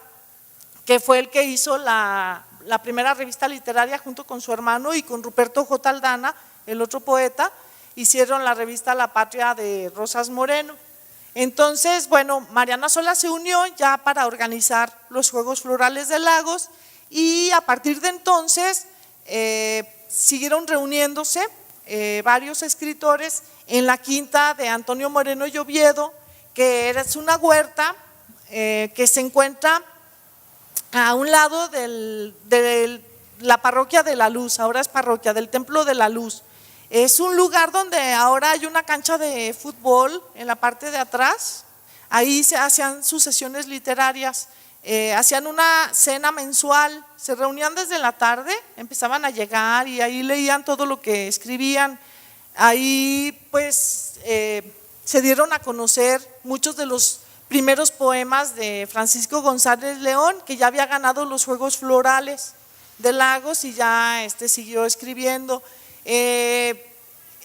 que fue el que hizo la primera revista literaria junto con su hermano, y con Ruperto J. Aldana, el otro poeta, hicieron la revista La Patria de Rosas Moreno. Entonces, bueno, Mariana Sola se unió ya para organizar los Juegos Florales de Lagos, y a partir de entonces siguieron reuniéndose varios escritores en la quinta de Antonio Moreno y Oviedo, que es una huerta que se encuentra a un lado de la Parroquia de la Luz. Ahora es parroquia del Templo de la Luz. Es un lugar donde ahora hay una cancha de fútbol en la parte de atrás. Ahí se hacían sus sesiones literarias, hacían una cena mensual, se reunían desde la tarde, empezaban a llegar y ahí leían todo lo que escribían. Ahí pues se dieron a conocer muchos de los primeros poemas de Francisco González León, que ya había ganado los Juegos Florales de Lagos y ya siguió escribiendo.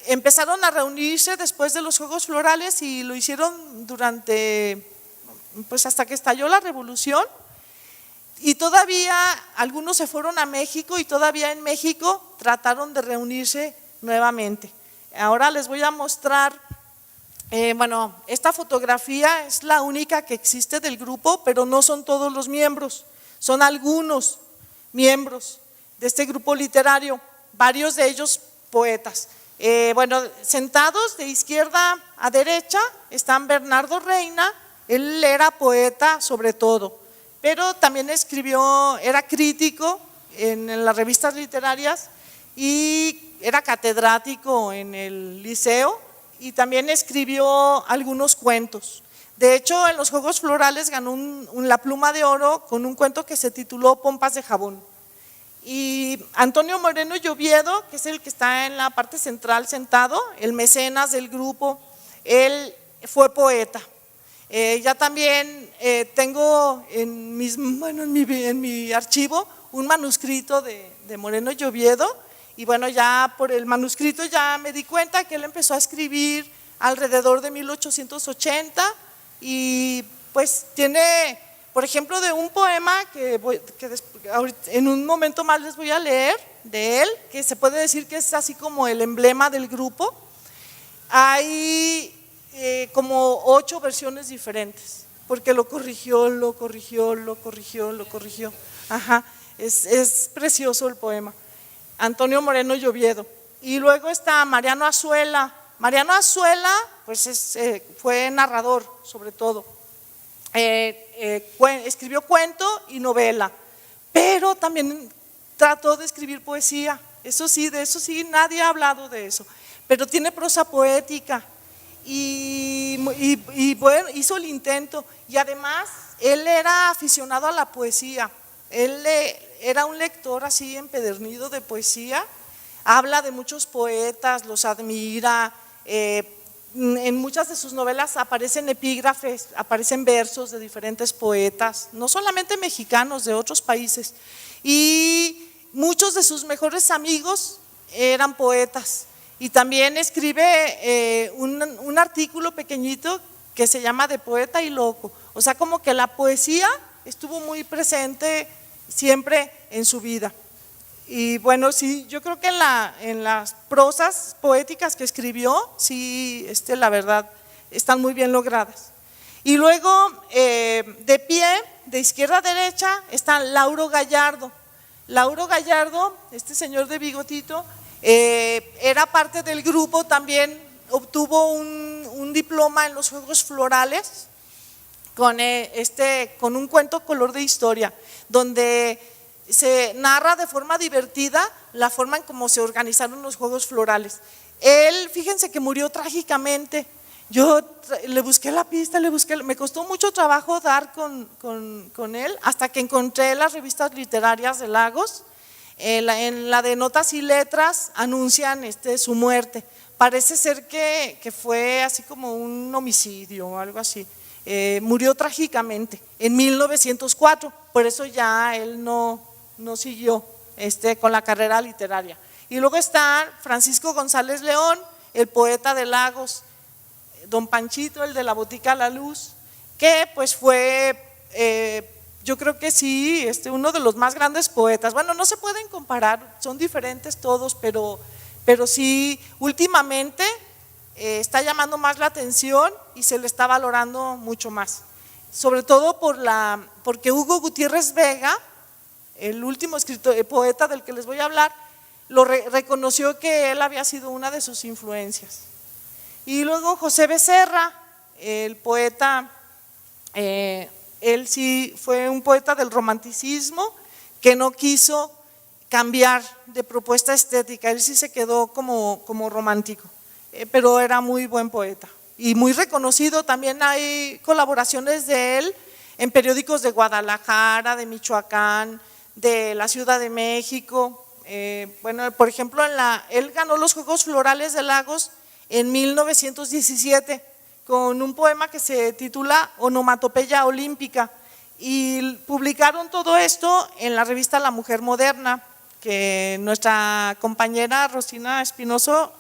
Empezaron a reunirse después de los Juegos Florales y lo hicieron pues hasta que estalló la Revolución, y todavía algunos se fueron a México, y todavía en México trataron de reunirse nuevamente. Ahora les voy a mostrar, bueno, esta fotografía es la única que existe del grupo, pero no son todos los miembros, son algunos miembros de este grupo literario, varios de ellos poetas. Bueno, sentados de izquierda a derecha están Bernardo Reina. Él era poeta sobre todo, pero también escribió, era crítico en las revistas literarias y era catedrático en el liceo, y también escribió algunos cuentos. De hecho, en los Juegos Florales ganó la Pluma de Oro con un cuento que se tituló Pompas de Jabón. Y Antonio Moreno Lloviedo, que es el que está en la parte central sentado, el mecenas del grupo, él fue poeta. Ya también tengo en mi archivo un manuscrito de Moreno Lloviedo, y bueno, ya por el manuscrito ya me di cuenta que él empezó a escribir alrededor de 1880, y pues tiene, por ejemplo, de un poema que en un momento más les voy a leer de él, que se puede decir que es así como el emblema del grupo. Hay como 8 versiones diferentes, porque lo corrigió. Ajá, es precioso el poema. Antonio Moreno Lloviedo. Y luego está Mariano Azuela. Mariano Azuela, pues fue narrador, sobre todo. Escribió cuento y novela, pero también trató de escribir poesía. Eso sí, de eso sí, nadie ha hablado de eso. Pero tiene prosa poética. Y bueno, hizo el intento, y además él era aficionado a la poesía. Él era un lector así empedernido de poesía, habla de muchos poetas, los admira, en muchas de sus novelas aparecen epígrafes, aparecen versos de diferentes poetas, no solamente mexicanos, de otros países, y muchos de sus mejores amigos eran poetas. Y también escribe un artículo pequeñito que se llama De Poeta y Loco. O sea, como que la poesía estuvo muy presente siempre en su vida. Y bueno, sí, yo creo que en las prosas poéticas que escribió, sí, la verdad, están muy bien logradas. Y luego, de pie, de izquierda a derecha, está Lauro Gallardo. Lauro Gallardo, este señor de bigotito, era parte del grupo, también obtuvo un diploma en los Juegos Florales con un cuento color de historia, donde se narra de forma divertida la forma en cómo se organizaron los Juegos Florales. Él, fíjense que murió trágicamente. Yo le busqué la pista, me costó mucho trabajo dar con él, hasta que encontré las revistas literarias de Lagos. En la de Notas y Letras anuncian su muerte. Parece ser que fue así como un homicidio o algo así. Murió trágicamente en 1904, por eso ya él no siguió con la carrera literaria. Y luego está Francisco González León, el poeta de Lagos, don Panchito, el de la Botica La Luz, que pues fue, yo creo que sí, uno de los más grandes poetas. Bueno, no se pueden comparar, son diferentes todos, pero sí, últimamente está llamando más la atención y se le está valorando mucho más, sobre todo porque Hugo Gutiérrez Vega, el último poeta del que les voy a hablar, reconoció que él había sido una de sus influencias. Y luego José Becerra, el poeta, él sí fue un poeta del romanticismo que no quiso cambiar de propuesta estética, él sí se quedó como romántico, pero era muy buen poeta y muy reconocido. También hay colaboraciones de él en periódicos de Guadalajara, de Michoacán, de la Ciudad de México. Bueno, por ejemplo, él ganó los Juegos Florales de Lagos en 1917 con un poema que se titula Onomatopeya Olímpica, y publicaron todo esto en la revista La Mujer Moderna, que nuestra compañera Rosina Espinoso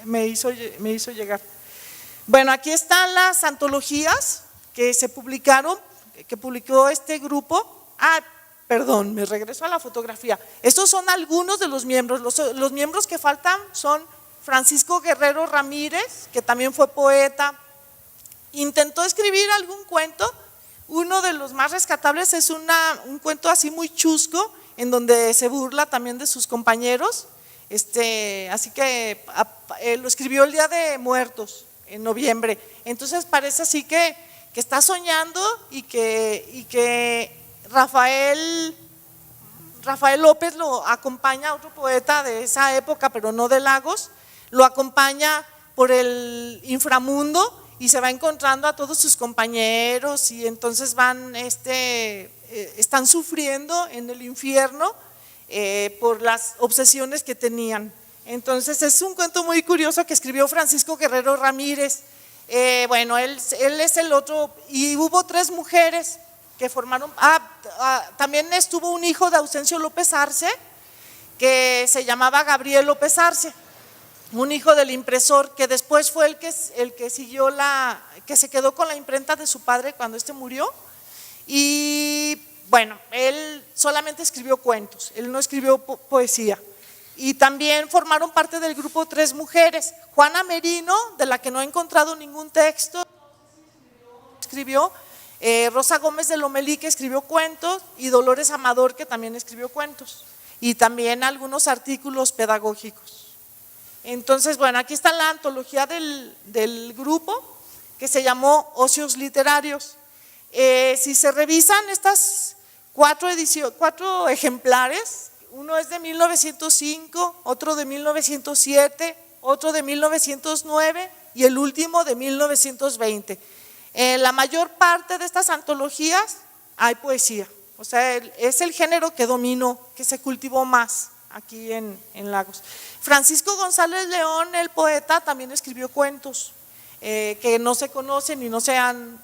me hizo llegar. Bueno, aquí están las antologías que se publicaron, que publicó este grupo. Perdón, me regreso a la fotografía. Estos son algunos de los miembros. Los miembros que faltan son Francisco Guerrero Ramírez, que también fue poeta. Intentó escribir algún cuento. Uno de los más rescatables es un cuento así muy chusco, en donde se burla también de sus compañeros. Así que lo escribió el Día de Muertos, en noviembre. Entonces parece así que está soñando, y que Rafael López lo acompaña, otro poeta de esa época, pero no de Lagos, lo acompaña por el inframundo y se va encontrando a todos sus compañeros, y entonces están sufriendo en el infierno por las obsesiones que tenían. Entonces es un cuento muy curioso que escribió Francisco Guerrero Ramírez. Bueno, él es el otro, y hubo 3 mujeres que formaron, también estuvo un hijo de Ausencio López Arce, que se llamaba Gabriel López Arce, un hijo del impresor, que después fue el que siguió que se quedó con la imprenta de su padre cuando murió. Y bueno, él solamente escribió cuentos, él no escribió poesía. Y también formaron parte del grupo 3 mujeres. Juana Merino, de la que no he encontrado ningún texto, escribió. Rosa Gómez de Lomelí, que escribió cuentos, y Dolores Amador, que también escribió cuentos, y también algunos artículos pedagógicos. Entonces, bueno, aquí está la antología del grupo, que se llamó Ocios Literarios. Si se revisan estas 4 ejemplares, uno es de 1905, otro de 1907, otro de 1909 y el último de 1920. En la mayor parte de estas antologías hay poesía, o sea, es el género que dominó, que se cultivó más aquí en Lagos. Francisco González León, el poeta, también escribió cuentos que no se conocen y no se han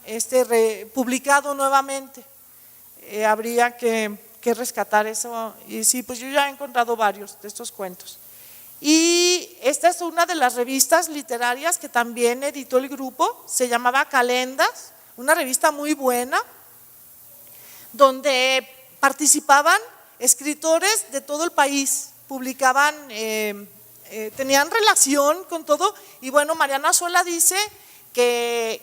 publicado nuevamente. Habría que rescatar eso, y sí, pues yo ya he encontrado varios de estos cuentos. Y esta es una de las revistas literarias que también editó el grupo, se llamaba Calendas, una revista muy buena, donde participaban escritores de todo el país, publicaban, tenían relación con todo. Y bueno, Mariana Suela dice que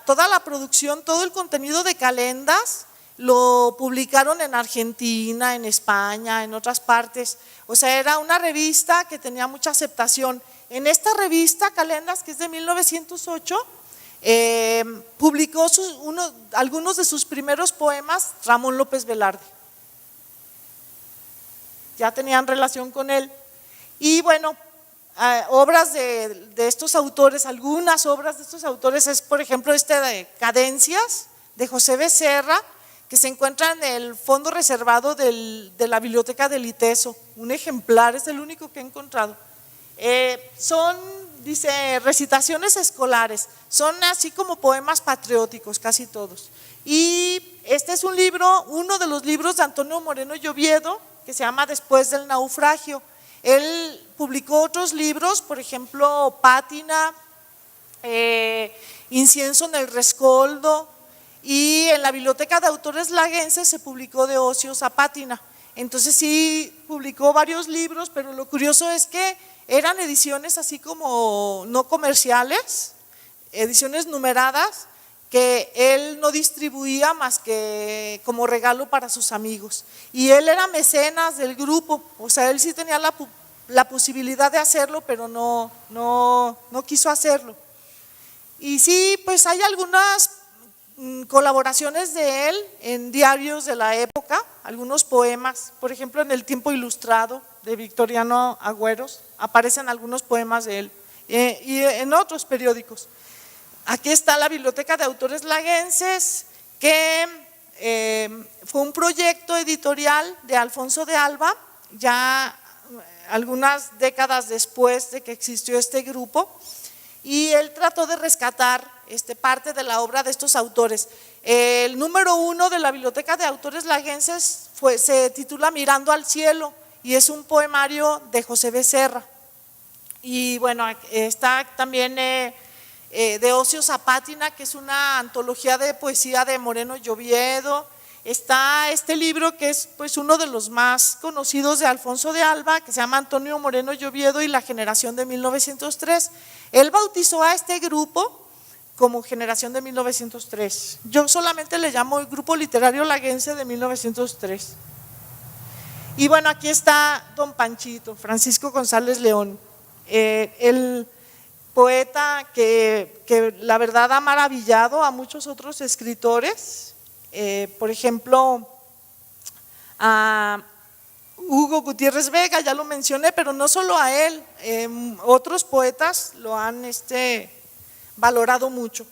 toda la producción, todo el contenido de Calendas lo publicaron en Argentina, en España, en otras partes. O sea, era una revista que tenía mucha aceptación. En esta revista, Calendas, que es de 1908, publicó algunos de sus primeros poemas Ramón López Velarde. Ya tenían relación con él. Y bueno, obras de estos autores, algunas obras de estos autores es, por ejemplo, de Cadencias, de José Becerra, que se encuentra en el fondo reservado de la biblioteca del ITESO, un ejemplar, es el único que he encontrado. Son, dice, recitaciones escolares, son así como poemas patrióticos, casi todos. Y este es un libro, uno de los libros de Antonio Moreno y Oviedo, que se llama Después del naufragio. Él publicó otros libros, por ejemplo, Pátina, Incienso en el Rescoldo, y en la Biblioteca de Autores Laguenses se publicó De Ocios a Pátina. Entonces sí publicó varios libros, pero lo curioso es que eran ediciones así como no comerciales, ediciones numeradas, que él no distribuía más que como regalo para sus amigos. Y él era mecenas del grupo, o sea, él sí tenía la posibilidad de hacerlo, pero no quiso hacerlo. Y sí, pues hay algunas colaboraciones de él en diarios de la época, algunos poemas, por ejemplo, en El Tiempo Ilustrado de Victoriano Agüeros aparecen algunos poemas de él, y en otros periódicos. Aquí está la Biblioteca de Autores Laguenses, que fue un proyecto editorial de Alfonso de Alba, ya algunas décadas después de que existió este grupo, y él trató de rescatar parte de la obra de estos autores. El número 1 de la Biblioteca de Autores Laguenses se titula Mirando al Cielo, y es un poemario de José Becerra. Y bueno, está también De Ocios a Pátina, que es una antología de poesía de Moreno y Oviedo. Está este libro que es pues uno de los más conocidos de Alfonso de Alba, que se llama Antonio Moreno y Oviedo y la generación de 1903. Él bautizó a este grupo como generación de 1903. Yo solamente le llamo el Grupo Literario Laguense de 1903. Y bueno, aquí está don Panchito, Francisco González León, el poeta que la verdad ha maravillado a muchos otros escritores, por ejemplo, a Hugo Gutiérrez Vega, ya lo mencioné, pero no solo a él, otros poetas lo han valorado mucho.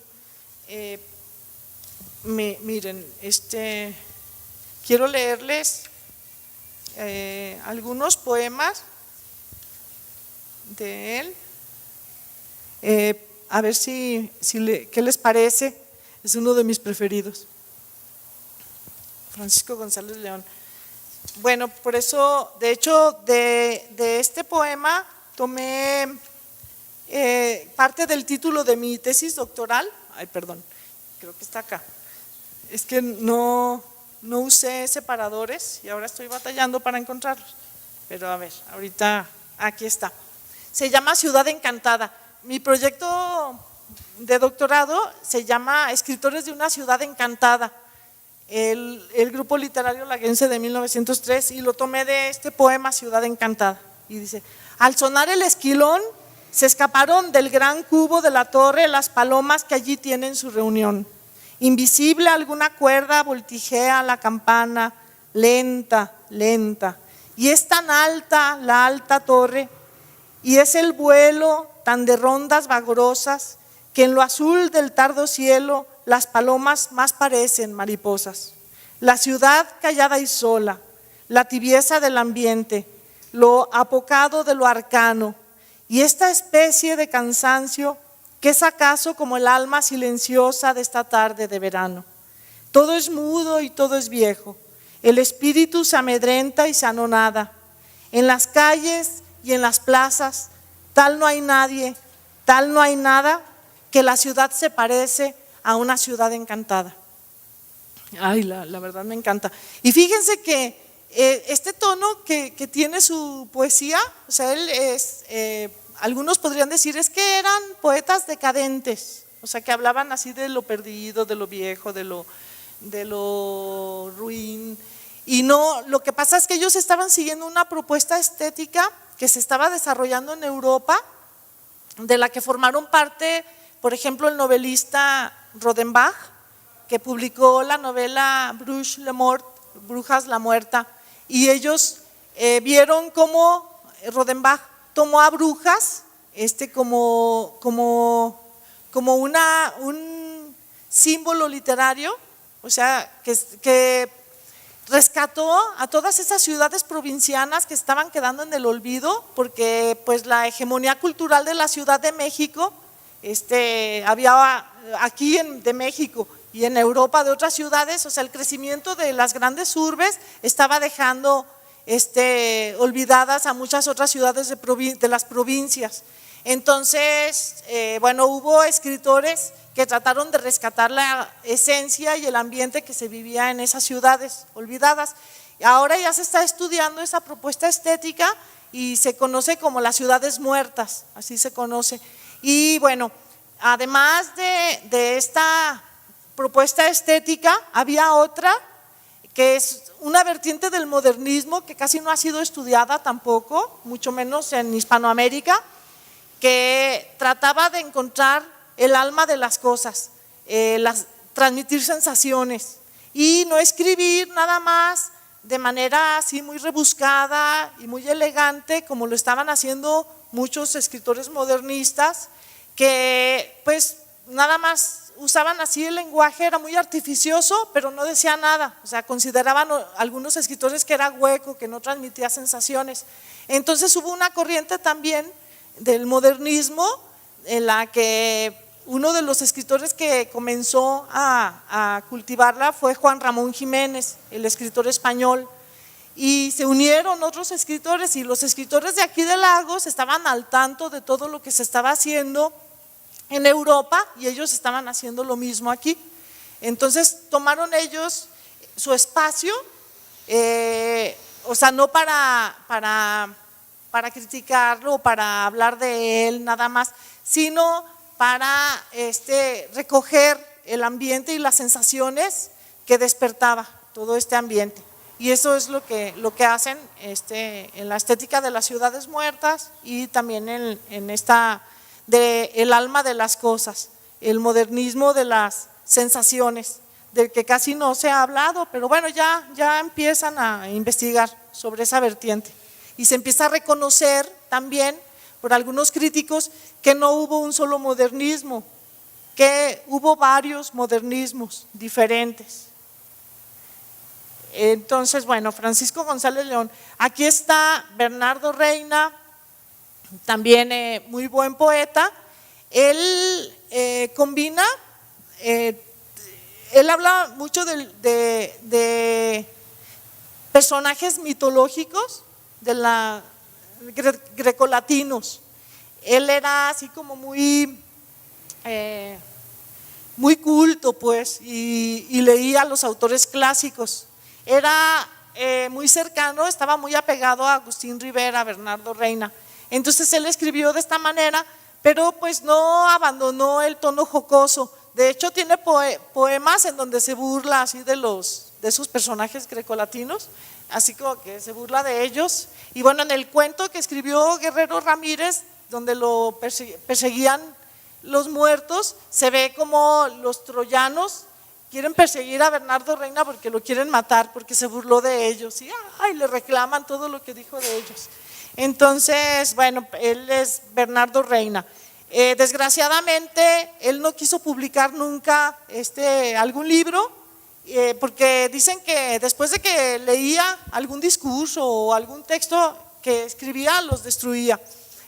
Miren, quiero leerles algunos poemas de él. A ver qué les parece. Es uno de mis preferidos. Francisco González León. Bueno, por eso, de hecho, de este poema tomé parte del título de mi tesis doctoral. Ay, perdón, creo que está acá. Es que no usé separadores y ahora estoy batallando para encontrarlos. Pero a ver, ahorita aquí está. Se llama Ciudad Encantada. Mi proyecto de doctorado se llama Escritores de una ciudad encantada. El grupo literario laguense de 1903, y lo tomé de este poema Ciudad Encantada. Y dice: al sonar el esquilón, se escaparon del gran cubo de la torre las palomas que allí tienen su reunión. Invisible alguna cuerda voltijea la campana, lenta, lenta. Y es tan alta la alta torre, y es el vuelo tan de rondas vagarosas, que en lo azul del tardo cielo las palomas más parecen mariposas. La ciudad callada y sola, la tibieza del ambiente, lo apocado de lo arcano, y esta especie de cansancio que es acaso como el alma silenciosa de esta tarde de verano. Todo es mudo y todo es viejo, el espíritu se amedrenta y se anonada. En las calles y en las plazas, tal no hay nadie, tal no hay nada, que la ciudad se parece a una ciudad encantada. Ay, la verdad me encanta. Y fíjense que este tono que tiene su poesía, o sea, él es, algunos podrían decir, es que eran poetas decadentes, o sea, que hablaban así de lo perdido, de lo viejo, de lo ruin. Y no, lo que pasa es que ellos estaban siguiendo una propuesta estética que se estaba desarrollando en Europa, de la que formaron parte, por ejemplo, el novelista Rodenbach, que publicó la novela Bruges la Mort, Brujas la Muerta, y ellos vieron cómo Rodenbach tomó a brujas como un símbolo literario, o sea, que rescató a todas esas ciudades provincianas que estaban quedando en el olvido, porque pues la hegemonía cultural de la Ciudad de México, había aquí de México y en Europa de otras ciudades, o sea, el crecimiento de las grandes urbes estaba dejando olvidadas a muchas otras ciudades de las provincias. Entonces, bueno, hubo escritores que trataron de rescatar la esencia y el ambiente que se vivía en esas ciudades olvidadas. Ahora ya se está estudiando esa propuesta estética y se conoce como las ciudades muertas, así se conoce. Y bueno, además de esta propuesta estética, había otra que es una vertiente del modernismo que casi no ha sido estudiada tampoco, mucho menos en Hispanoamérica, que trataba de encontrar el alma de las cosas, transmitir sensaciones y no escribir nada más de manera así muy rebuscada y muy elegante como lo estaban haciendo muchos escritores modernistas, que pues nada más usaban así el lenguaje, era muy artificioso, pero no decía nada, o sea, consideraban algunos escritores que era hueco, que no transmitía sensaciones. Entonces hubo una corriente también del modernismo en la que uno de los escritores que comenzó a cultivarla fue Juan Ramón Jiménez, el escritor español, y se unieron otros escritores, y los escritores de aquí de Lagos estaban al tanto de todo lo que se estaba haciendo en Europa y ellos estaban haciendo lo mismo aquí. Entonces tomaron ellos su espacio, o sea, no para criticarlo o para hablar de él nada más, sino para recoger el ambiente y las sensaciones que despertaba todo este ambiente. Y eso es lo que hacen en la estética de las ciudades muertas y también en esta el alma de las cosas, el modernismo de las sensaciones, del que casi no se ha hablado, pero bueno, ya empiezan a investigar sobre esa vertiente. Y se empieza a reconocer también por algunos críticos que no hubo un solo modernismo, que hubo varios modernismos diferentes. Entonces, bueno, Francisco González León. Aquí está Bernardo Reina, también muy buen poeta. Él combina, él habla mucho de personajes mitológicos de la grecolatinos. Él era así como muy culto, pues, y leía a los autores clásicos. Era muy cercano, estaba muy apegado a Agustín Rivera, Bernardo Reina. Entonces él escribió de esta manera, pero pues no abandonó el tono jocoso. De hecho tiene poemas en donde se burla así de esos personajes grecolatinos, así como que se burla de ellos. Y bueno, en el cuento que escribió Guerrero Ramírez, donde lo perseguían los muertos, se ve como los troyanos quieren perseguir a Bernardo Reina porque lo quieren matar, porque se burló de ellos y le reclaman todo lo que dijo de ellos. Entonces, bueno, él es Bernardo Reina. Desgraciadamente, él no quiso publicar nunca algún libro, porque dicen que después de que leía algún discurso o algún texto que escribía, los destruía.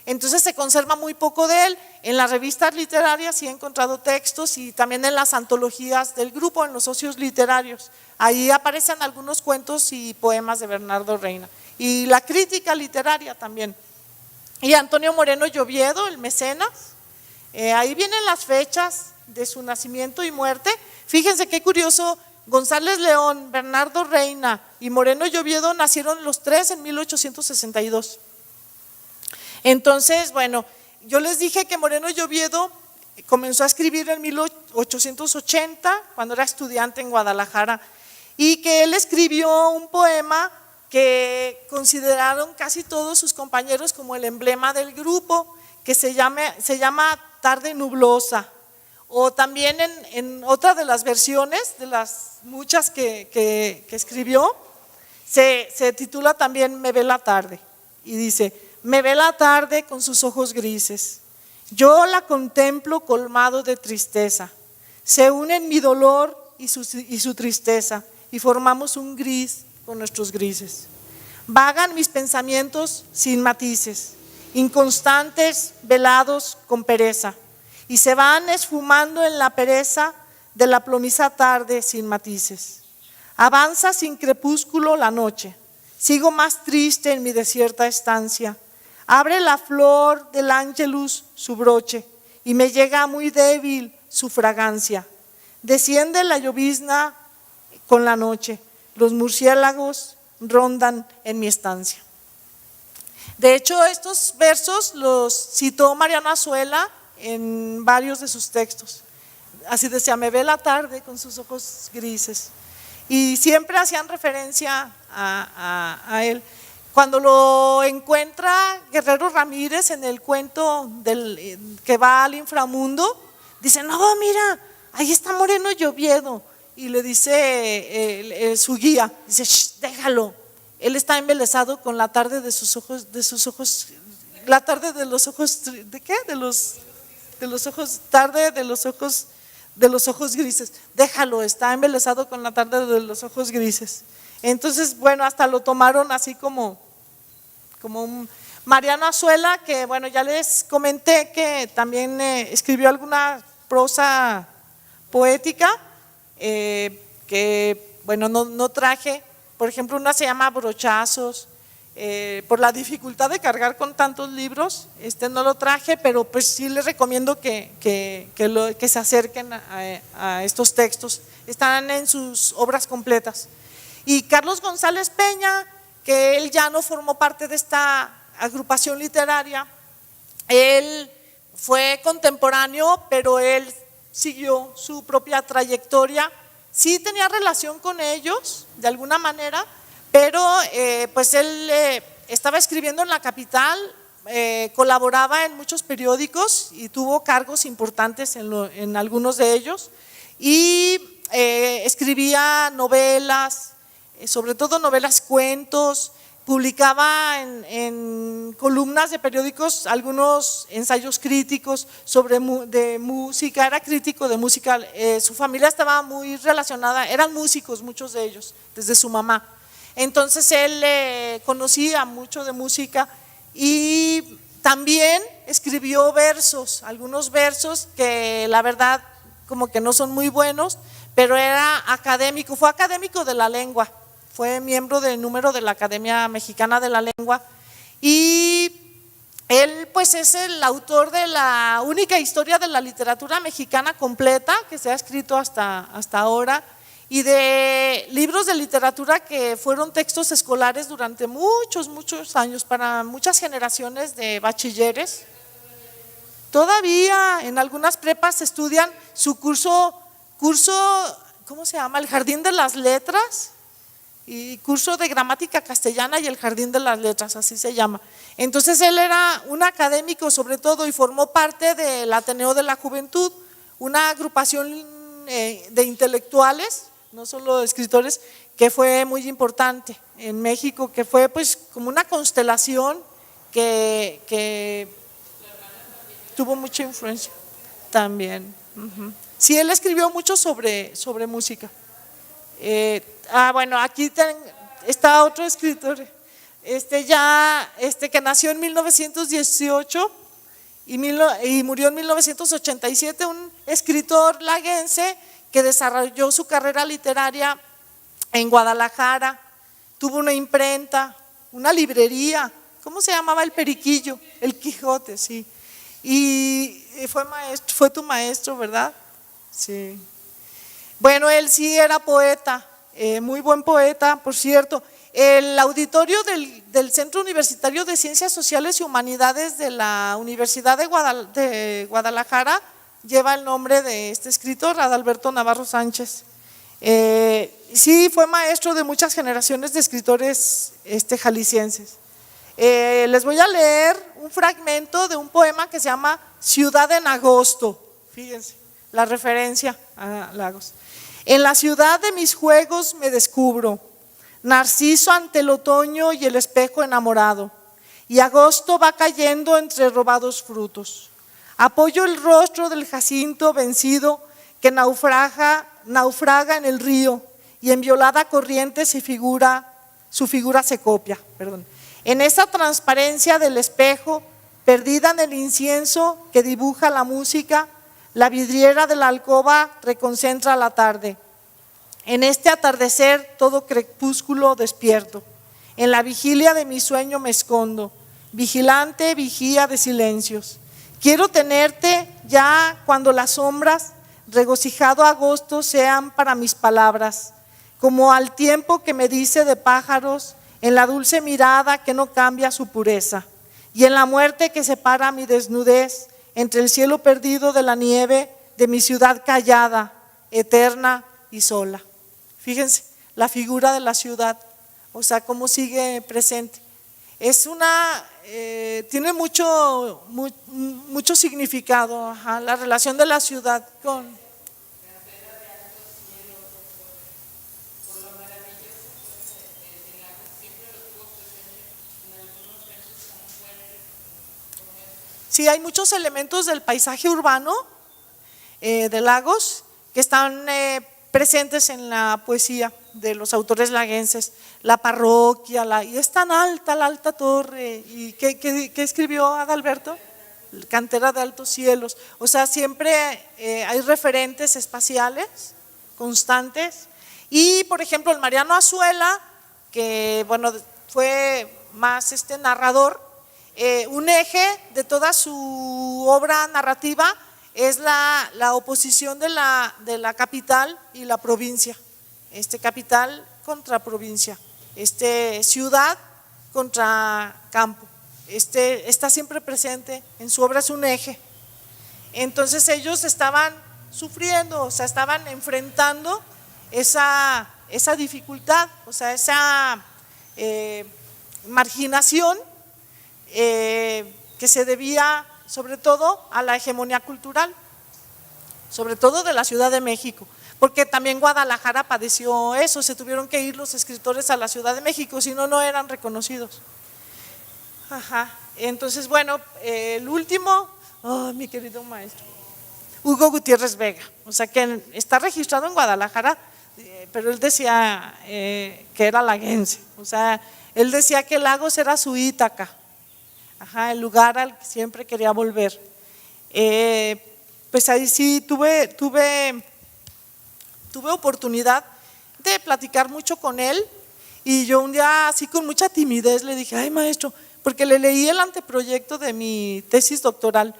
Entonces se conserva muy poco de él. En las revistas literarias sí he encontrado textos y también en las antologías del grupo, en los socios literarios. Ahí aparecen algunos cuentos y poemas de Bernardo Reina. Y la crítica literaria también. Y Antonio Moreno Lloviedo, el mecenas. Ahí vienen las fechas de su nacimiento y muerte. Fíjense qué curioso, González León, Bernardo Reina y Moreno Lloviedo nacieron los tres en 1862. Entonces, bueno, yo les dije que Moreno Lloviedo comenzó a escribir en 1880, cuando era estudiante en Guadalajara, y que él escribió un poema que consideraron casi todos sus compañeros como el emblema del grupo, que se llama Tarde Nublosa, o también en otra de las versiones, de las muchas que escribió, se titula también Me ve la tarde, y dice: me ve la tarde con sus ojos grises, yo la contemplo colmado de tristeza, se unen mi dolor y su tristeza y formamos un gris con nuestros grises. Vagan mis pensamientos sin matices, inconstantes, velados con pereza, y se van esfumando en la pereza de la plomiza tarde sin matices. Avanza sin crepúsculo la noche, sigo más triste en mi desierta estancia. Abre la flor del ángelus su broche y me llega muy débil su fragancia. Desciende la llovizna con la noche, los murciélagos rondan en mi estancia. De hecho, estos versos los citó Mariano Azuela en varios de sus textos. Así decía: me ve la tarde con sus ojos grises. Y siempre hacían referencia a él. Cuando lo encuentra Guerrero Ramírez en el cuento que va al inframundo, dice: no, mira, ahí está Moreno Lloviedo. Y le dice su guía, dice: déjalo, él está embelesado con la tarde de sus ojos, la tarde de los ojos, ¿de qué? De los ojos, tarde de los ojos grises, déjalo, está embelesado con la tarde de los ojos grises. Entonces, bueno, hasta lo tomaron así como un Mariano Azuela, que bueno, ya les comenté que también escribió alguna prosa poética, que bueno, no traje. Por ejemplo, una se llama Brochazos, por la dificultad de cargar con tantos libros, no lo traje, pero pues sí les recomiendo que se acerquen a estos textos, están en sus obras completas. Y Carlos González Peña, que él ya no formó parte de esta agrupación literaria, él fue contemporáneo, pero él siguió su propia trayectoria. Sí tenía relación con ellos de alguna manera, pero pues él estaba escribiendo en la capital, colaboraba en muchos periódicos y tuvo cargos importantes en algunos de ellos, y escribía novelas, sobre todo novelas, cuentos, publicaba en columnas de periódicos algunos ensayos críticos de música, era crítico de música, su familia estaba muy relacionada, eran músicos muchos de ellos, desde su mamá. Entonces él conocía mucho de música y también escribió versos, algunos versos que la verdad como que no son muy buenos, pero era académico, fue académico de la lengua. Fue miembro del número de la Academia Mexicana de la Lengua y él pues es el autor de la única historia de la literatura mexicana completa que se ha escrito hasta ahora y de libros de literatura que fueron textos escolares durante muchos años para muchas generaciones de bachilleres. Todavía en algunas prepas estudian su curso, ¿cómo se llama? El Jardín de las Letras. Y curso de gramática castellana y el Jardín de las Letras, así se llama. Entonces él era un académico sobre todo y formó parte del Ateneo de la Juventud, una agrupación de intelectuales, no solo de escritores, que fue muy importante en México, que fue pues como una constelación que tuvo mucha influencia también. Sí, él escribió mucho sobre música. Bueno, aquí está otro escritor, que nació en 1918 y murió en 1987, un escritor laguense que desarrolló su carrera literaria en Guadalajara, tuvo una imprenta, una librería, ¿cómo se llamaba? El Periquillo, el Quijote, sí, y fue tu maestro, ¿verdad? Sí. Bueno, él sí era poeta, muy buen poeta, por cierto. El auditorio del Centro Universitario de Ciencias Sociales y Humanidades de la Universidad de Guadalajara lleva el nombre de este escritor, Adalberto Navarro Sánchez. Sí, fue maestro de muchas generaciones de escritores jaliscienses. Les voy a leer un fragmento de un poema que se llama Ciudad en Agosto, fíjense, la referencia a Lagos. En la ciudad de mis juegos me descubro, narciso ante el otoño y el espejo enamorado, y agosto va cayendo entre robados frutos. Apoyo el rostro del jacinto vencido que naufraga en el río y en violada corriente su figura se copia. En esa transparencia del espejo, perdida en el incienso que dibuja la música, la vidriera de la alcoba reconcentra la tarde. En este atardecer todo crepúsculo despierto. En la vigilia de mi sueño me escondo, vigilante, vigía de silencios. Quiero tenerte ya cuando las sombras, regocijado agosto, sean para mis palabras, como al tiempo que me dice de pájaros, en la dulce mirada que no cambia su pureza, y en la muerte que separa mi desnudez entre el cielo perdido de la nieve de mi ciudad callada, eterna y sola. Fíjense, la figura de la ciudad, o sea, cómo sigue presente. Tiene mucho significado, la relación de la ciudad con… Sí, hay muchos elementos del paisaje urbano de Lagos que están presentes en la poesía de los autores laguenses. La parroquia, y es tan alta la alta torre. ¿Y qué escribió Adalberto? Cantera de altos cielos. O sea, siempre hay referentes espaciales constantes. Y, por ejemplo, el Mariano Azuela, que bueno, fue más narrador, un eje de toda su obra narrativa es la oposición de la capital y la provincia, capital contra provincia, ciudad contra campo, está siempre presente en su obra, es un eje. Entonces ellos estaban sufriendo, o sea, estaban enfrentando esa dificultad, o sea, esa marginación que se debía sobre todo a la hegemonía cultural, sobre todo de la Ciudad de México, porque también Guadalajara padeció eso, se tuvieron que ir los escritores a la Ciudad de México, si no, no eran reconocidos. Ajá, entonces bueno, el último, mi querido maestro, Hugo Gutiérrez Vega, o sea que está registrado en Guadalajara, pero él decía que era laguense, o sea, él decía que Lagos era su Ítaca, ajá, el lugar al que siempre quería volver. Pues ahí sí tuve oportunidad de platicar mucho con él y yo un día así con mucha timidez le dije, ay maestro, porque le leí el anteproyecto de mi tesis doctoral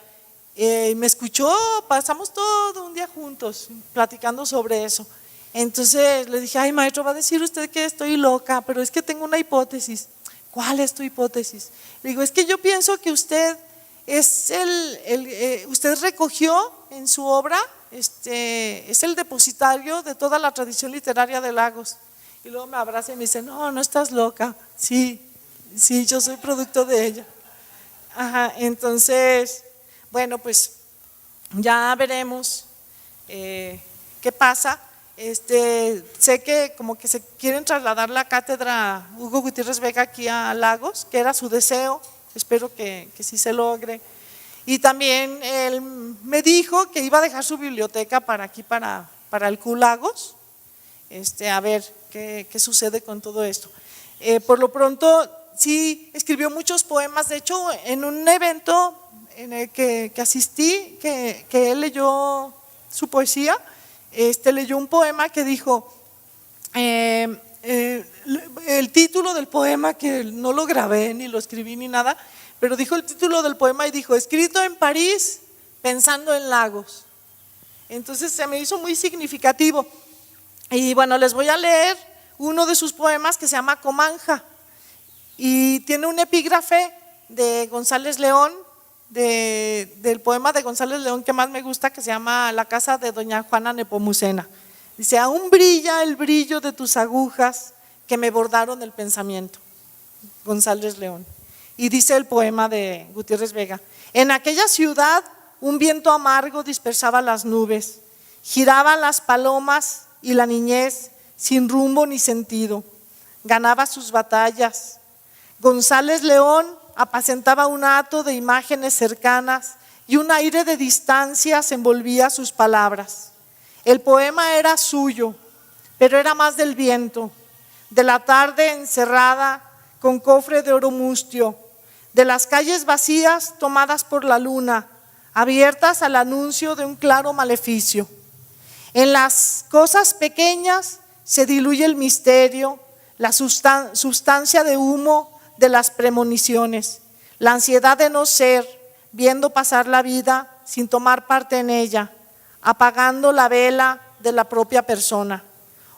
y me escuchó, pasamos todo un día juntos platicando sobre eso. Entonces le dije, ay maestro, va a decir usted que estoy loca, pero es que tengo una hipótesis. ¿Cuál es tu hipótesis? Le digo, es que yo pienso que usted es usted recogió en su obra, es el depositario de toda la tradición literaria de Lagos. Y luego me abraza y me dice, no, no estás loca, sí, yo soy producto de ella. Ajá, entonces, bueno, pues ya veremos qué pasa. Sé que como que se quieren trasladar la cátedra Hugo Gutiérrez Vega aquí a Lagos, que era su deseo, espero que sí se logre. Y también él me dijo que iba a dejar su biblioteca para aquí, para el CU Lagos, a ver qué sucede con todo esto. Por lo pronto, sí, escribió muchos poemas, de hecho, en un evento en el que asistí, que él leyó su poesía, leyó un poema que dijo, el título del poema, que no lo grabé, ni lo escribí, ni nada, pero dijo el título del poema y dijo, escrito en París, pensando en Lagos. Entonces se me hizo muy significativo. Y bueno, les voy a leer uno de sus poemas que se llama Comanja y tiene un epígrafe de González León, del poema de González León que más me gusta, que se llama La casa de doña Juana Nepomucena. Dice, aún brilla el brillo de tus agujas que me bordaron el pensamiento. González León. Y dice el poema de Gutiérrez Vega, en aquella ciudad un viento amargo dispersaba las nubes, giraban las palomas y la niñez sin rumbo ni sentido, ganaba sus batallas. González León apacentaba un hato de imágenes cercanas y un aire de distancias envolvía sus palabras. El poema era suyo, pero era más del viento, de la tarde encerrada con cofre de oro mustio, de las calles vacías tomadas por la luna, abiertas al anuncio de un claro maleficio. En las cosas pequeñas se diluye el misterio, la sustancia de humo de las premoniciones, la ansiedad de no ser, viendo pasar la vida sin tomar parte en ella, apagando la vela de la propia persona.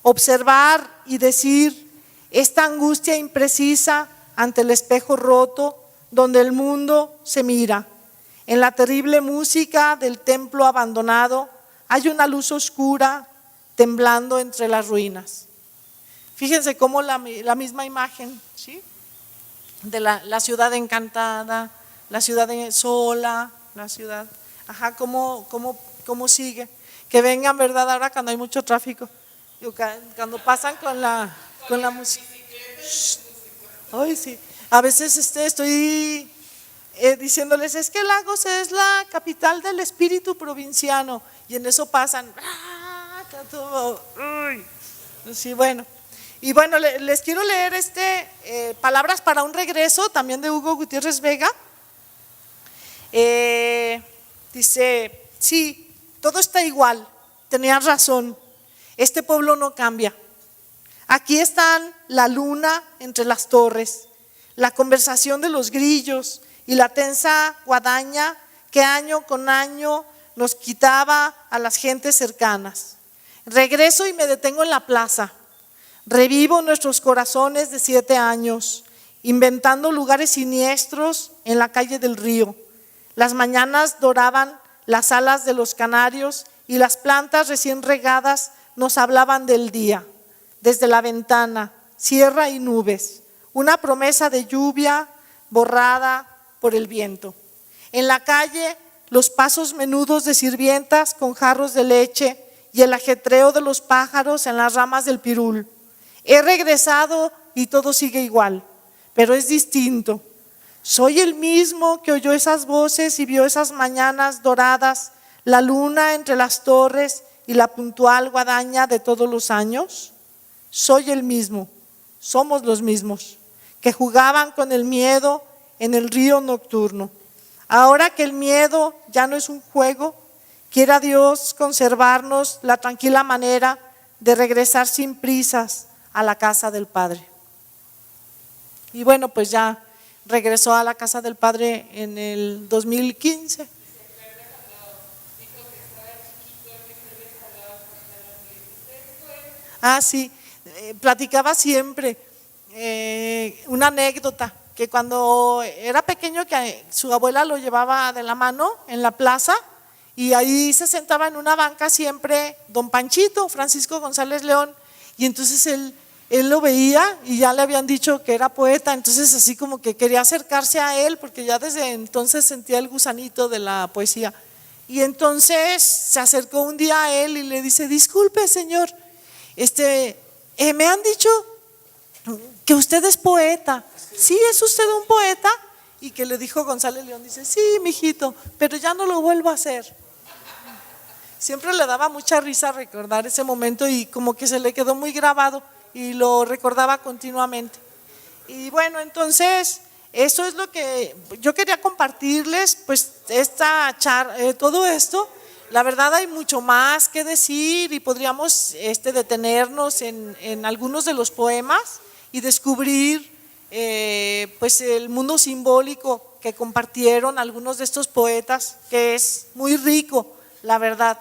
Observar y decir esta angustia imprecisa ante el espejo roto donde el mundo se mira. En la terrible música del templo abandonado hay una luz oscura temblando entre las ruinas. Fíjense cómo la misma imagen, ¿sí?, de la ciudad encantada, la ciudad sola, la ciudad, ajá, cómo sigue. Que vengan, ¿verdad? Ahora cuando hay mucho tráfico, cuando pasan con la música. Ay, sí. A veces estoy diciéndoles, es que Lagos es la capital del espíritu provinciano, y en eso pasan, todo, sí, bueno. Y bueno, les quiero leer Palabras para un regreso, también de Hugo Gutiérrez Vega. Dice, sí, todo está igual, tenías razón, este pueblo no cambia. Aquí están la luna entre las torres, la conversación de los grillos y la tensa guadaña que año con año nos quitaba a las gentes cercanas. Regreso y me detengo en la plaza. Revivo nuestros corazones de 7 años, inventando lugares siniestros en la calle del río. Las mañanas doraban las alas de los canarios y las plantas recién regadas nos hablaban del día. Desde la ventana, sierra y nubes, una promesa de lluvia borrada por el viento. En la calle, los pasos menudos de sirvientas con jarros de leche y el ajetreo de los pájaros en las ramas del pirul. He regresado y todo sigue igual, pero es distinto. Soy el mismo que oyó esas voces y vio esas mañanas doradas, la luna entre las torres y la puntual guadaña de todos los años. Soy el mismo, somos los mismos, que jugaban con el miedo en el río nocturno. Ahora que el miedo ya no es un juego, quiera Dios conservarnos la tranquila manera de regresar sin prisas a la casa del Padre. Y bueno, pues ya regresó a la casa del Padre en el 2015. Ah, sí, platicaba siempre una anécdota, que cuando era pequeño que su abuela lo llevaba de la mano en la plaza y ahí se sentaba en una banca siempre don Panchito, Francisco González León, y entonces él lo veía y ya le habían dicho que era poeta, entonces así como que quería acercarse a él porque ya desde entonces sentía el gusanito de la poesía. Y entonces se acercó un día a él y le dice: disculpe, señor, me han dicho que usted es poeta. ¿Sí es usted un poeta? Y que le dijo González León, dice: sí, mijito, pero ya no lo vuelvo a hacer. Siempre le daba mucha risa recordar ese momento y como que se le quedó muy grabado y lo recordaba continuamente. Y bueno, entonces eso es lo que yo quería compartirles, pues todo esto. La verdad hay mucho más que decir y podríamos detenernos en algunos de los poemas y descubrir pues el mundo simbólico que compartieron algunos de estos poetas, que es muy rico, la verdad.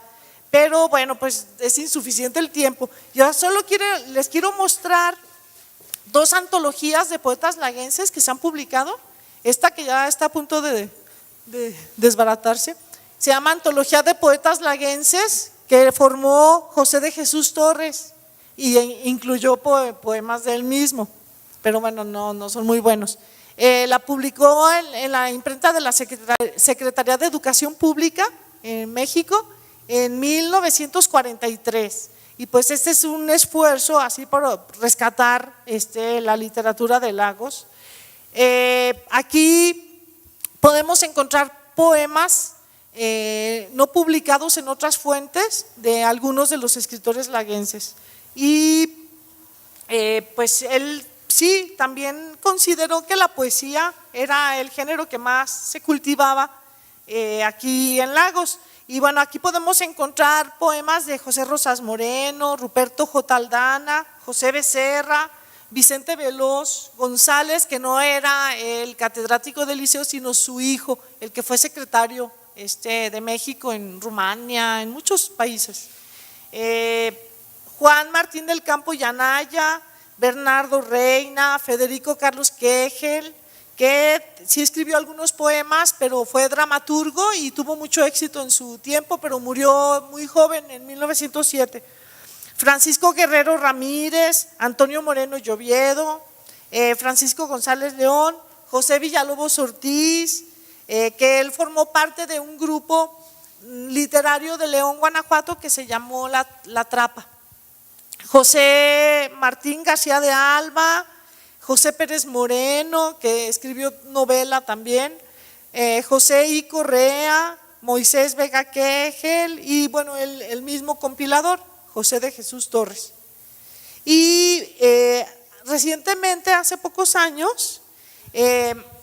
Pero bueno, pues es insuficiente el tiempo. Yo solo les quiero mostrar dos antologías de poetas laguenses que se han publicado. Esta que ya está a punto de desbaratarse, se llama Antología de Poetas Laguenses, que formó José de Jesús Torres y incluyó poemas de él mismo, pero bueno, no son muy buenos. La publicó en la imprenta de la Secretaría de Educación Pública en México en 1943, y pues este es un esfuerzo así por rescatar la literatura de Lagos. Aquí podemos encontrar poemas no publicados en otras fuentes de algunos de los escritores laguenses, y pues él sí también consideró que la poesía era el género que más se cultivaba aquí en Lagos. Y bueno, aquí podemos encontrar poemas de José Rosas Moreno, Ruperto J. Aldana, José Becerra, Vicente Veloz González, que no era el catedrático del liceo, sino su hijo, el que fue secretario de México en Rumania, en muchos países. Juan Martín del Campo y Anaya, Bernardo Reina, Federico Carlos Kegel, que sí escribió algunos poemas, pero fue dramaturgo y tuvo mucho éxito en su tiempo, pero murió muy joven en 1907. Francisco Guerrero Ramírez, Antonio Moreno Lloviedo, Francisco González León, José Villalobos Ortiz, que él formó parte de un grupo literario de León, Guanajuato, que se llamó La Trapa. José Martín García de Alba, José Pérez Moreno, que escribió novela también, José I. Correa, Moisés Vega Kegel y bueno, el mismo compilador, José de Jesús Torres. Y recientemente, hace pocos años,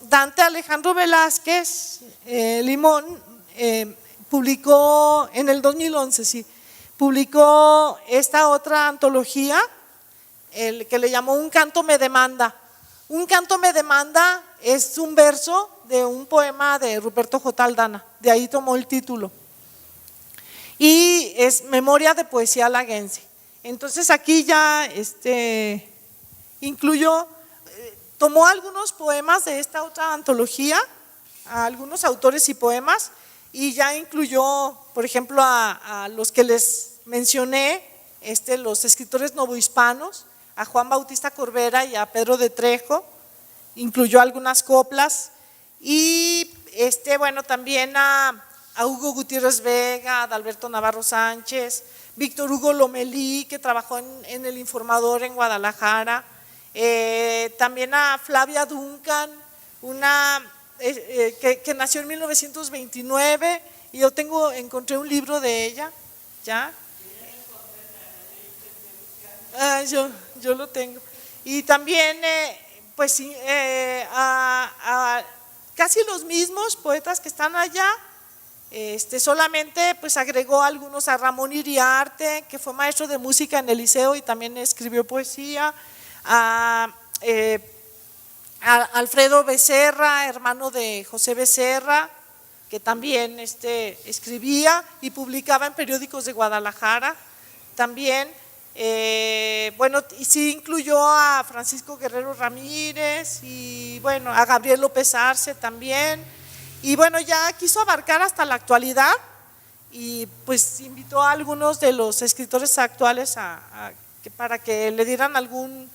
Dante Alejandro Velázquez Limón publicó en el 2011, sí, publicó esta otra antología, el que le llamó Un canto me demanda. Un canto me demanda es un verso de un poema de Ruperto J. Aldana, de ahí tomó el título. Y es Memoria de Poesía Laguense. Entonces aquí ya incluyó, tomó algunos poemas de esta otra antología, a algunos autores y poemas, y ya incluyó, por ejemplo, a los que les mencioné, los escritores novohispanos, a Juan Bautista Corbera y a Pedro de Trejo, incluyó algunas coplas, y bueno, también a Hugo Gutiérrez Vega, a Adalberto Navarro Sánchez, Víctor Hugo Lomelí, que trabajó en El Informador en Guadalajara, también a Flavia Duncan, que nació en 1929, y yo encontré un libro de ella, ¿ya? Yo lo tengo. Y también, pues sí, a casi los mismos poetas que están allá, solamente pues agregó algunos, a Ramón Iriarte, que fue maestro de música en el liceo y también escribió poesía, a Alfredo Becerra, hermano de José Becerra, que también escribía y publicaba en periódicos de Guadalajara. También, bueno, y sí incluyó a Francisco Guerrero Ramírez y bueno, a Gabriel López Arce también. Y bueno, ya quiso abarcar hasta la actualidad y pues invitó a algunos de los escritores actuales para que le dieran algún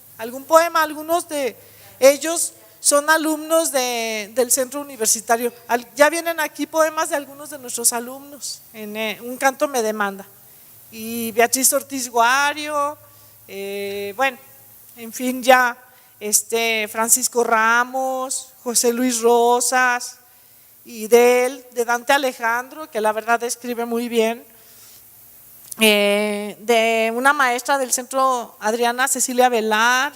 poema. Algunos de ellos son alumnos del centro universitario. Ya vienen aquí poemas de algunos de nuestros alumnos en Un canto me demanda. Y Beatriz Ortiz Guario, bueno, en fin, ya Francisco Ramos, José Luis Rosas, y de Dante Alejandro, que la verdad escribe muy bien, de una maestra del centro, Adriana Cecilia Velar,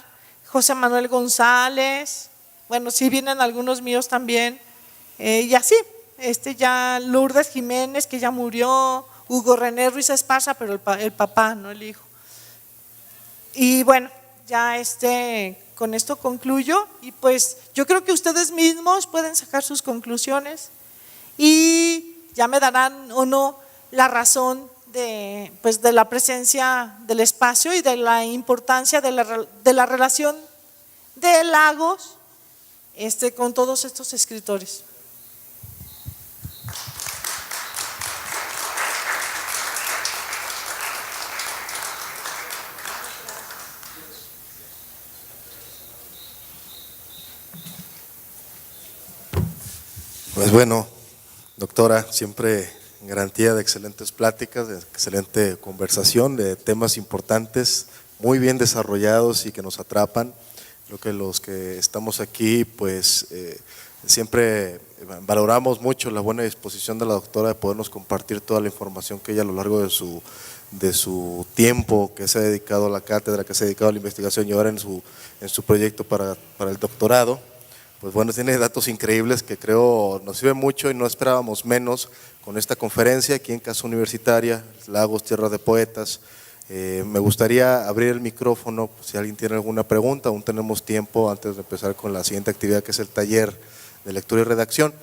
José Manuel González, bueno, sí vienen algunos míos también, y así, ya Lourdes Jiménez, que ya murió, Hugo René Ruiz Esparza, pero el papá, no el hijo. Y bueno, ya con esto concluyo y pues yo creo que ustedes mismos pueden sacar sus conclusiones y ya me darán o no la razón de la presencia del espacio y de la importancia de la relación de Lagos con todos estos escritores. Pues bueno, doctora, siempre garantía de excelentes pláticas, de excelente conversación, de temas importantes, muy bien desarrollados y que nos atrapan. Creo que los que estamos aquí, pues siempre valoramos mucho la buena disposición de la doctora de podernos compartir toda la información que ella a lo largo de su tiempo que se ha dedicado a la cátedra, que se ha dedicado a la investigación y ahora en su proyecto para el doctorado. Pues bueno, tiene datos increíbles que creo nos sirven mucho y no esperábamos menos con esta conferencia aquí en Casa Universitaria, Lagos, Tierra de Poetas. Me gustaría abrir el micrófono, si alguien tiene alguna pregunta, aún tenemos tiempo antes de empezar con la siguiente actividad que es el taller de lectura y redacción.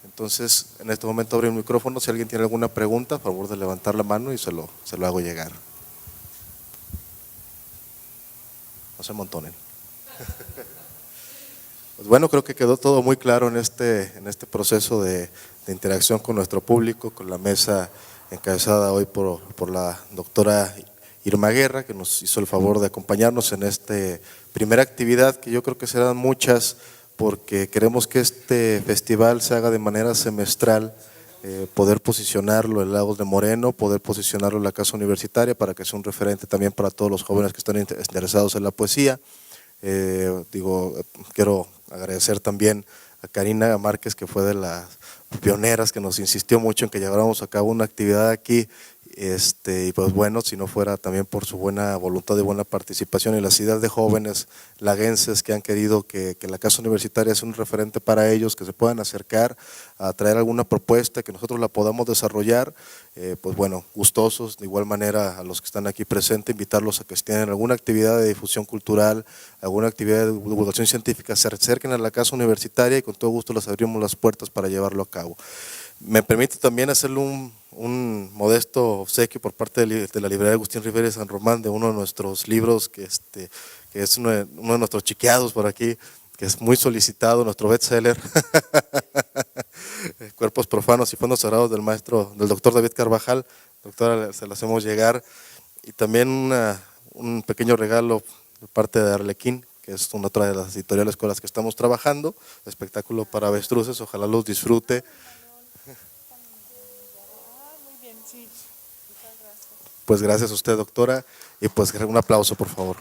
Entonces, en este momento abrir el micrófono, si alguien tiene alguna pregunta, a favor de levantar la mano y se lo hago llegar. No se amontonen. Pues bueno, creo que quedó todo muy claro en este proceso de interacción con nuestro público, con la mesa encabezada hoy por la doctora Irma Guerra, que nos hizo el favor de acompañarnos en esta primera actividad, que yo creo que serán muchas, porque queremos que este festival se haga de manera semestral, poder posicionarlo en Lagos de Moreno, poder posicionarlo en la Casa Universitaria para que sea un referente también para todos los jóvenes que están interesados en la poesía. Quiero agradecer también a Karina Márquez, que fue de las pioneras, que nos insistió mucho en que lleváramos a cabo una actividad aquí, y pues bueno, si no fuera también por su buena voluntad y buena participación y las ideas de jóvenes laguenses que han querido que la Casa Universitaria sea un referente para ellos, que se puedan acercar a traer alguna propuesta, que nosotros la podamos desarrollar, pues bueno, gustosos, de igual manera a los que están aquí presentes, invitarlos a que estén alguna actividad de difusión cultural, alguna actividad de divulgación científica, se acerquen a la Casa Universitaria y con todo gusto les abrimos las puertas para llevarlo a cabo. Me permite también hacerle un modesto obsequio por parte de la librería Agustín Rivera de San Román, de uno de nuestros libros, que es uno de nuestros chiqueados por aquí, que es muy solicitado, nuestro bestseller, Cuerpos profanos y fondos sagrados del doctor David Carvajal. Doctora, se lo hacemos llegar. Y también un pequeño regalo de parte de Arlequín, que es otra de las editoriales con las que estamos trabajando, espectáculo para avestruces, ojalá los disfrute. Pues gracias a usted, doctora, y pues un aplauso, por favor.